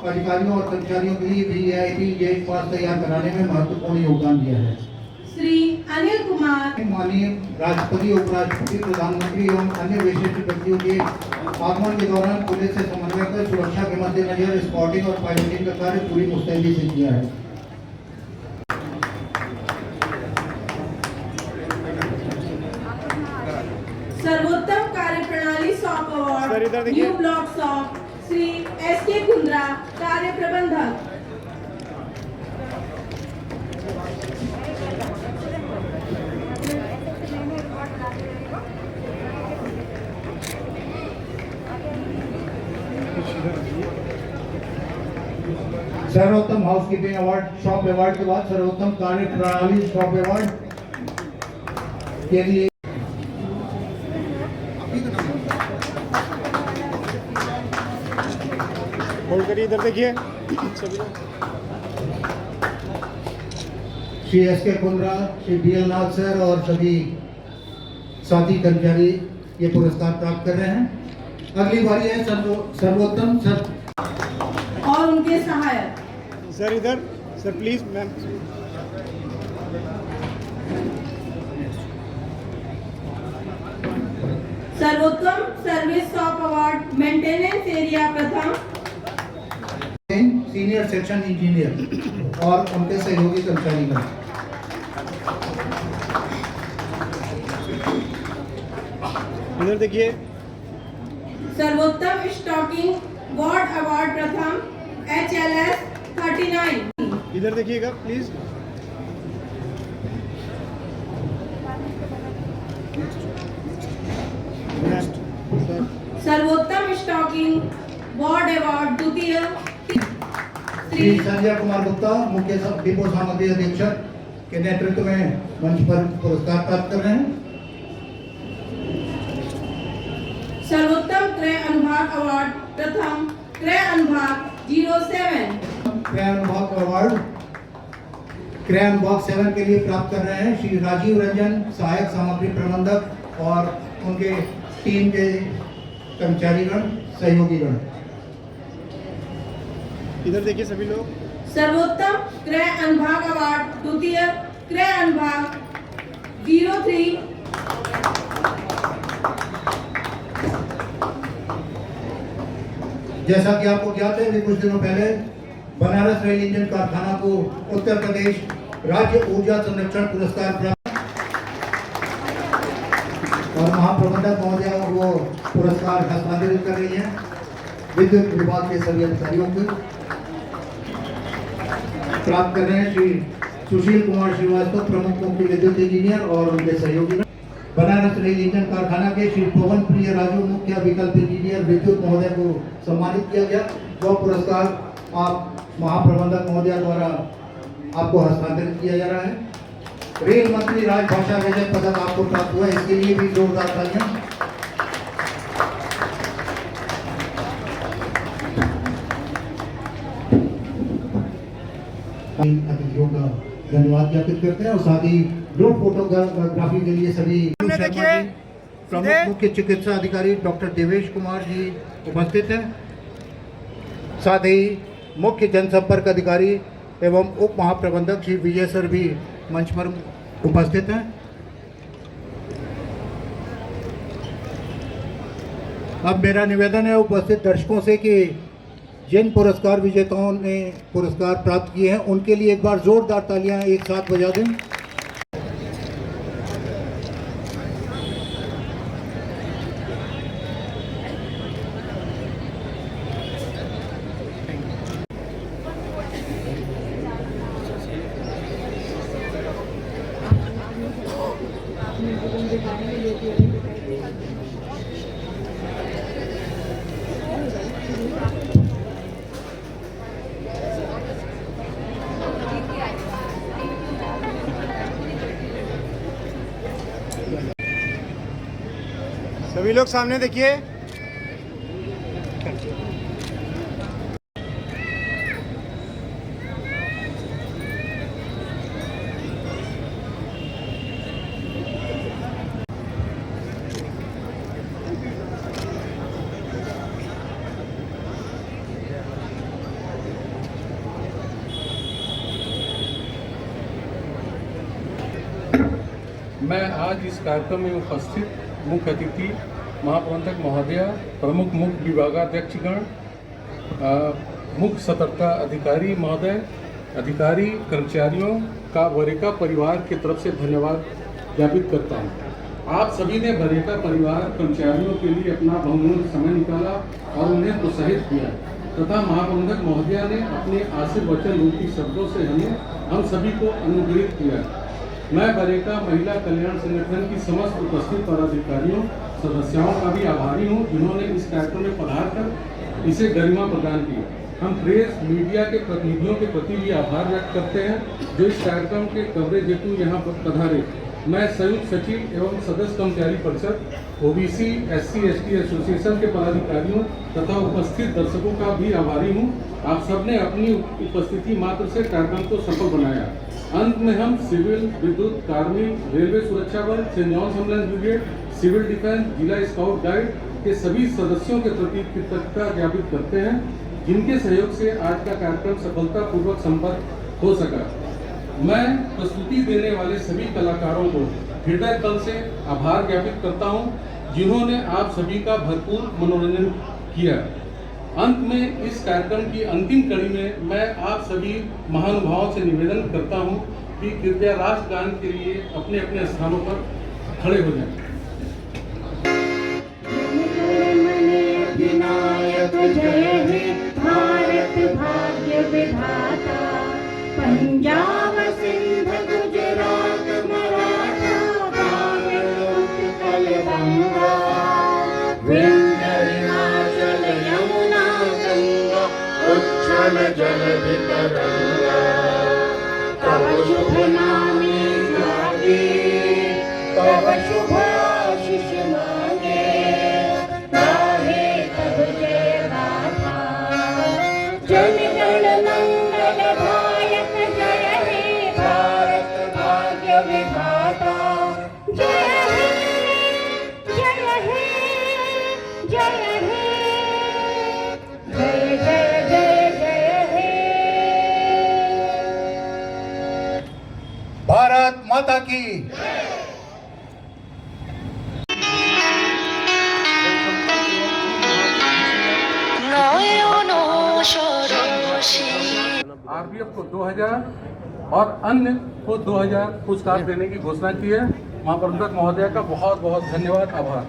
अधिकारियों और कर्मचारियों के लिए VIP जेट पास तैयार कराने में महत्वपूर्ण योगदान दिया है। श्री अनिल कुमार माननीय राष्ट्रपति, उपराष्ट्रपति, प्रधानमंत्री एवं अन्य विशिष्ट व्यक्तियों के आगमन के दौरान पुलिस से समन्वय कर सुरक्षा के मद्देनजर स्पॉटिंग और पायलटिंग का कार्य पूरी मुस्तैदी से किया है। सर्वोत्तम कार्य प्रणाली shop award, new block shop, Shri SK Kundra कार्य प्रबंधक। सर्वोत्तम हाउसकीपिंग अवार्ड, शॉप अवार्ड के बाद सर्वोत्तम कार्य प्रणाली शॉप अवार्ड के लिए होल्ड करिए, इधर देखिए। श्री SK कुंद्रा, श्री DL नाथ सर और सभी साथी कर्मचारी ये पुरस्कार प्राप्त कर रहे हैं। अगली बारी है सर्वोत्तम सर और उनके सहायक। सर इधर, सर प्लीज मैम। सर्वोत्तम service shop award, maintenance area प्रथम, सीनियर सेक्शन इंजीनियर और उनके सहयोगी कर्मचारी का। इधर देखिए। सर्वोत्तम स्टॉकिंग वार्ड अवार्ड प्रथम HLS 39। इधर देखिएगा प्लीज। सर्वोत्तम स्टॉकिंग वार्ड अवार्ड द्वितीय श्री संजय कुमार गुप्ता मुख्य डिपो सामग्री अधीक्षक के नेतृत्व में मंच पर पुरस्कार प्राप्त कर रहे हैं। सर्वोत्तम क्रय अनुभाग अवार्ड प्रथम क्रय अनुभाग 07। क्रय अनुभाग अवार्ड क्रय अनुभाग 7 के लिए प्राप्त कर रहे हैं श्री राजीव रंजन सहायक सामग्री प्रबंधक और उनके टीम के कर्मचारीगण सहयोगीगण। इधर देखिए सभी लोग। सर्वोत्तम क्रय अनुभाग अवार्ड द्वितीय क्रय अनुभाग 03। जैसा कि आपको ज्ञात है कि कुछ दिनों पहले बनारस रेल इंजन कारखाना को उत्तर प्रदेश राज्य ऊर्जा संरक्षण पुरस्कार प्राप्त और महाप्रबंधक महोदय वो पुरस्कार हस्तांतरित कर रही है विद्युत विभाग के सभी अधिकारियों को प्राप्त कर रहे हैं श्री सुशील कुमार श्रीवास्तव प्रमुख मुख्य विद्युत इंजीनियर और उनके सहयोगी। बनारस रेल इंजन कारखाना के श्री पवन प्रिय राजू मुख्य विकल्प इंजीनियर विद्युत महोदय को सम्मानित किया गया। वह पुरस्कार आप महाप्रबंधक महोदय द्वारा आपको हस्तांतरित किया जा रहा है। रेल मंत्री राजभाषा विजय पदक आपको प्राप्त हुआ, इसके लिए भी जोरदार तालियां। अतिथियों का धन्यवाद ज्ञापित करते हैं और साथ ही ग्रुप फोटोग्राफी के लिए सभी प्रमुख मुख्य चिकित्सा अधिकारी डॉक्टर देवेश कुमार जी उपस्थित हैं। साथ ही मुख्य जनसंपर्क अधिकारी एवं उप महाप्रबंधक श्री विजय सर भी मंच पर उपस्थित हैं। अब मेरा निवेदन है उपस्थित दर्शकों से कि जिन पुरस्कार विजेताओं ने पुरस्कार प्राप्त किए हैं उनके लिए एक बार जोरदार तालियां एक साथ बजा दें। सभी लोग सामने देखिए। मैं आज इस कार्यक्रम में उपस्थित मुख्य अतिथि महाप्रबंधक महोदय, प्रमुख मुख्य विभागाध्यक्षगण, मुख्य सतर्कता अधिकारी महोदय, अधिकारी कर्मचारियों का वरेका परिवार की तरफ से धन्यवाद ज्ञापित करता हूं। आप सभी ने वरेका परिवार कर्मचारियों के लिए अपना बहुमूल्य समय निकाला और उन्हें प्रोत्साहित किया तथा महाप्रबंधक महोदय ने अपने आशीर्वचन रूपी शब्दों से हम सभी को अनुग्रहित किया। मैं वरेका महिला कल्याण संगठन की समस्त उपस्थित पदाधिकारियों सदस्यों का भी आभारी हूं जिन्होंने इस कार्यक्रम में पधार कर इसे गरिमा प्रदान की। हम प्रेस मीडिया के प्रतिनिधियों के प्रति भी आभार व्यक्त करते हैं जो इस कार्यक्रम के कवरेज हेतु यहाँ पर पधारे। मैं संयुक्त सचिव एवं सदस्य कर्मचारी परिषद OBC SC ST एसोसिएशन के पदाधिकारियों तथा उपस्थित दर्शकों का भी आभारी हूँ। आप सबने अपनी उपस्थिति मात्र से कार्यक्रम को सफल बनाया। अंत में हम सिविल, विद्युत, कार्मिक, रेलवे सुरक्षा बल, saint John's ambulance brigade, civil defence, जिला स्काउट गाइड के सभी सदस्यों के प्रति कृतज्ञता ज्ञापित करते हैं जिनके सहयोग से आज का कार्यक्रम सफलतापूर्वक संपन्न हो सका। मैं प्रस्तुति देने वाले सभी कलाकारों को हृदय तल से आभार ज्ञापित करता हूं जिन्होंने आप सभी का भरपूर मनोरंजन किया। अंत में इस कार्यक्रम की अंतिम कड़ी में मैं आप सभी महानुभावों से निवेदन करता हूं कि कृपया राष्ट्रगान के लिए अपने अपने स्थानों पर खड़े हो जाएं। विंध्य हिमाचल यमुना गंगा उच्छल जलधि तरंगा तव शुभ नामे जागे तव शुभ आशीष मांगे गाहे तब जय गाथा जन गण मंगल दायक जय हे भारत भाग्य विधाता जय हे जय हे जय हे जय जय जय जय हे भारत माता की आरपीएफ को 2000 और अन्य को 2000 पुरस्कार देने की घोषणा की है। महाप्रबंधक महोदय का बहुत बहुत धन्यवाद, आभार।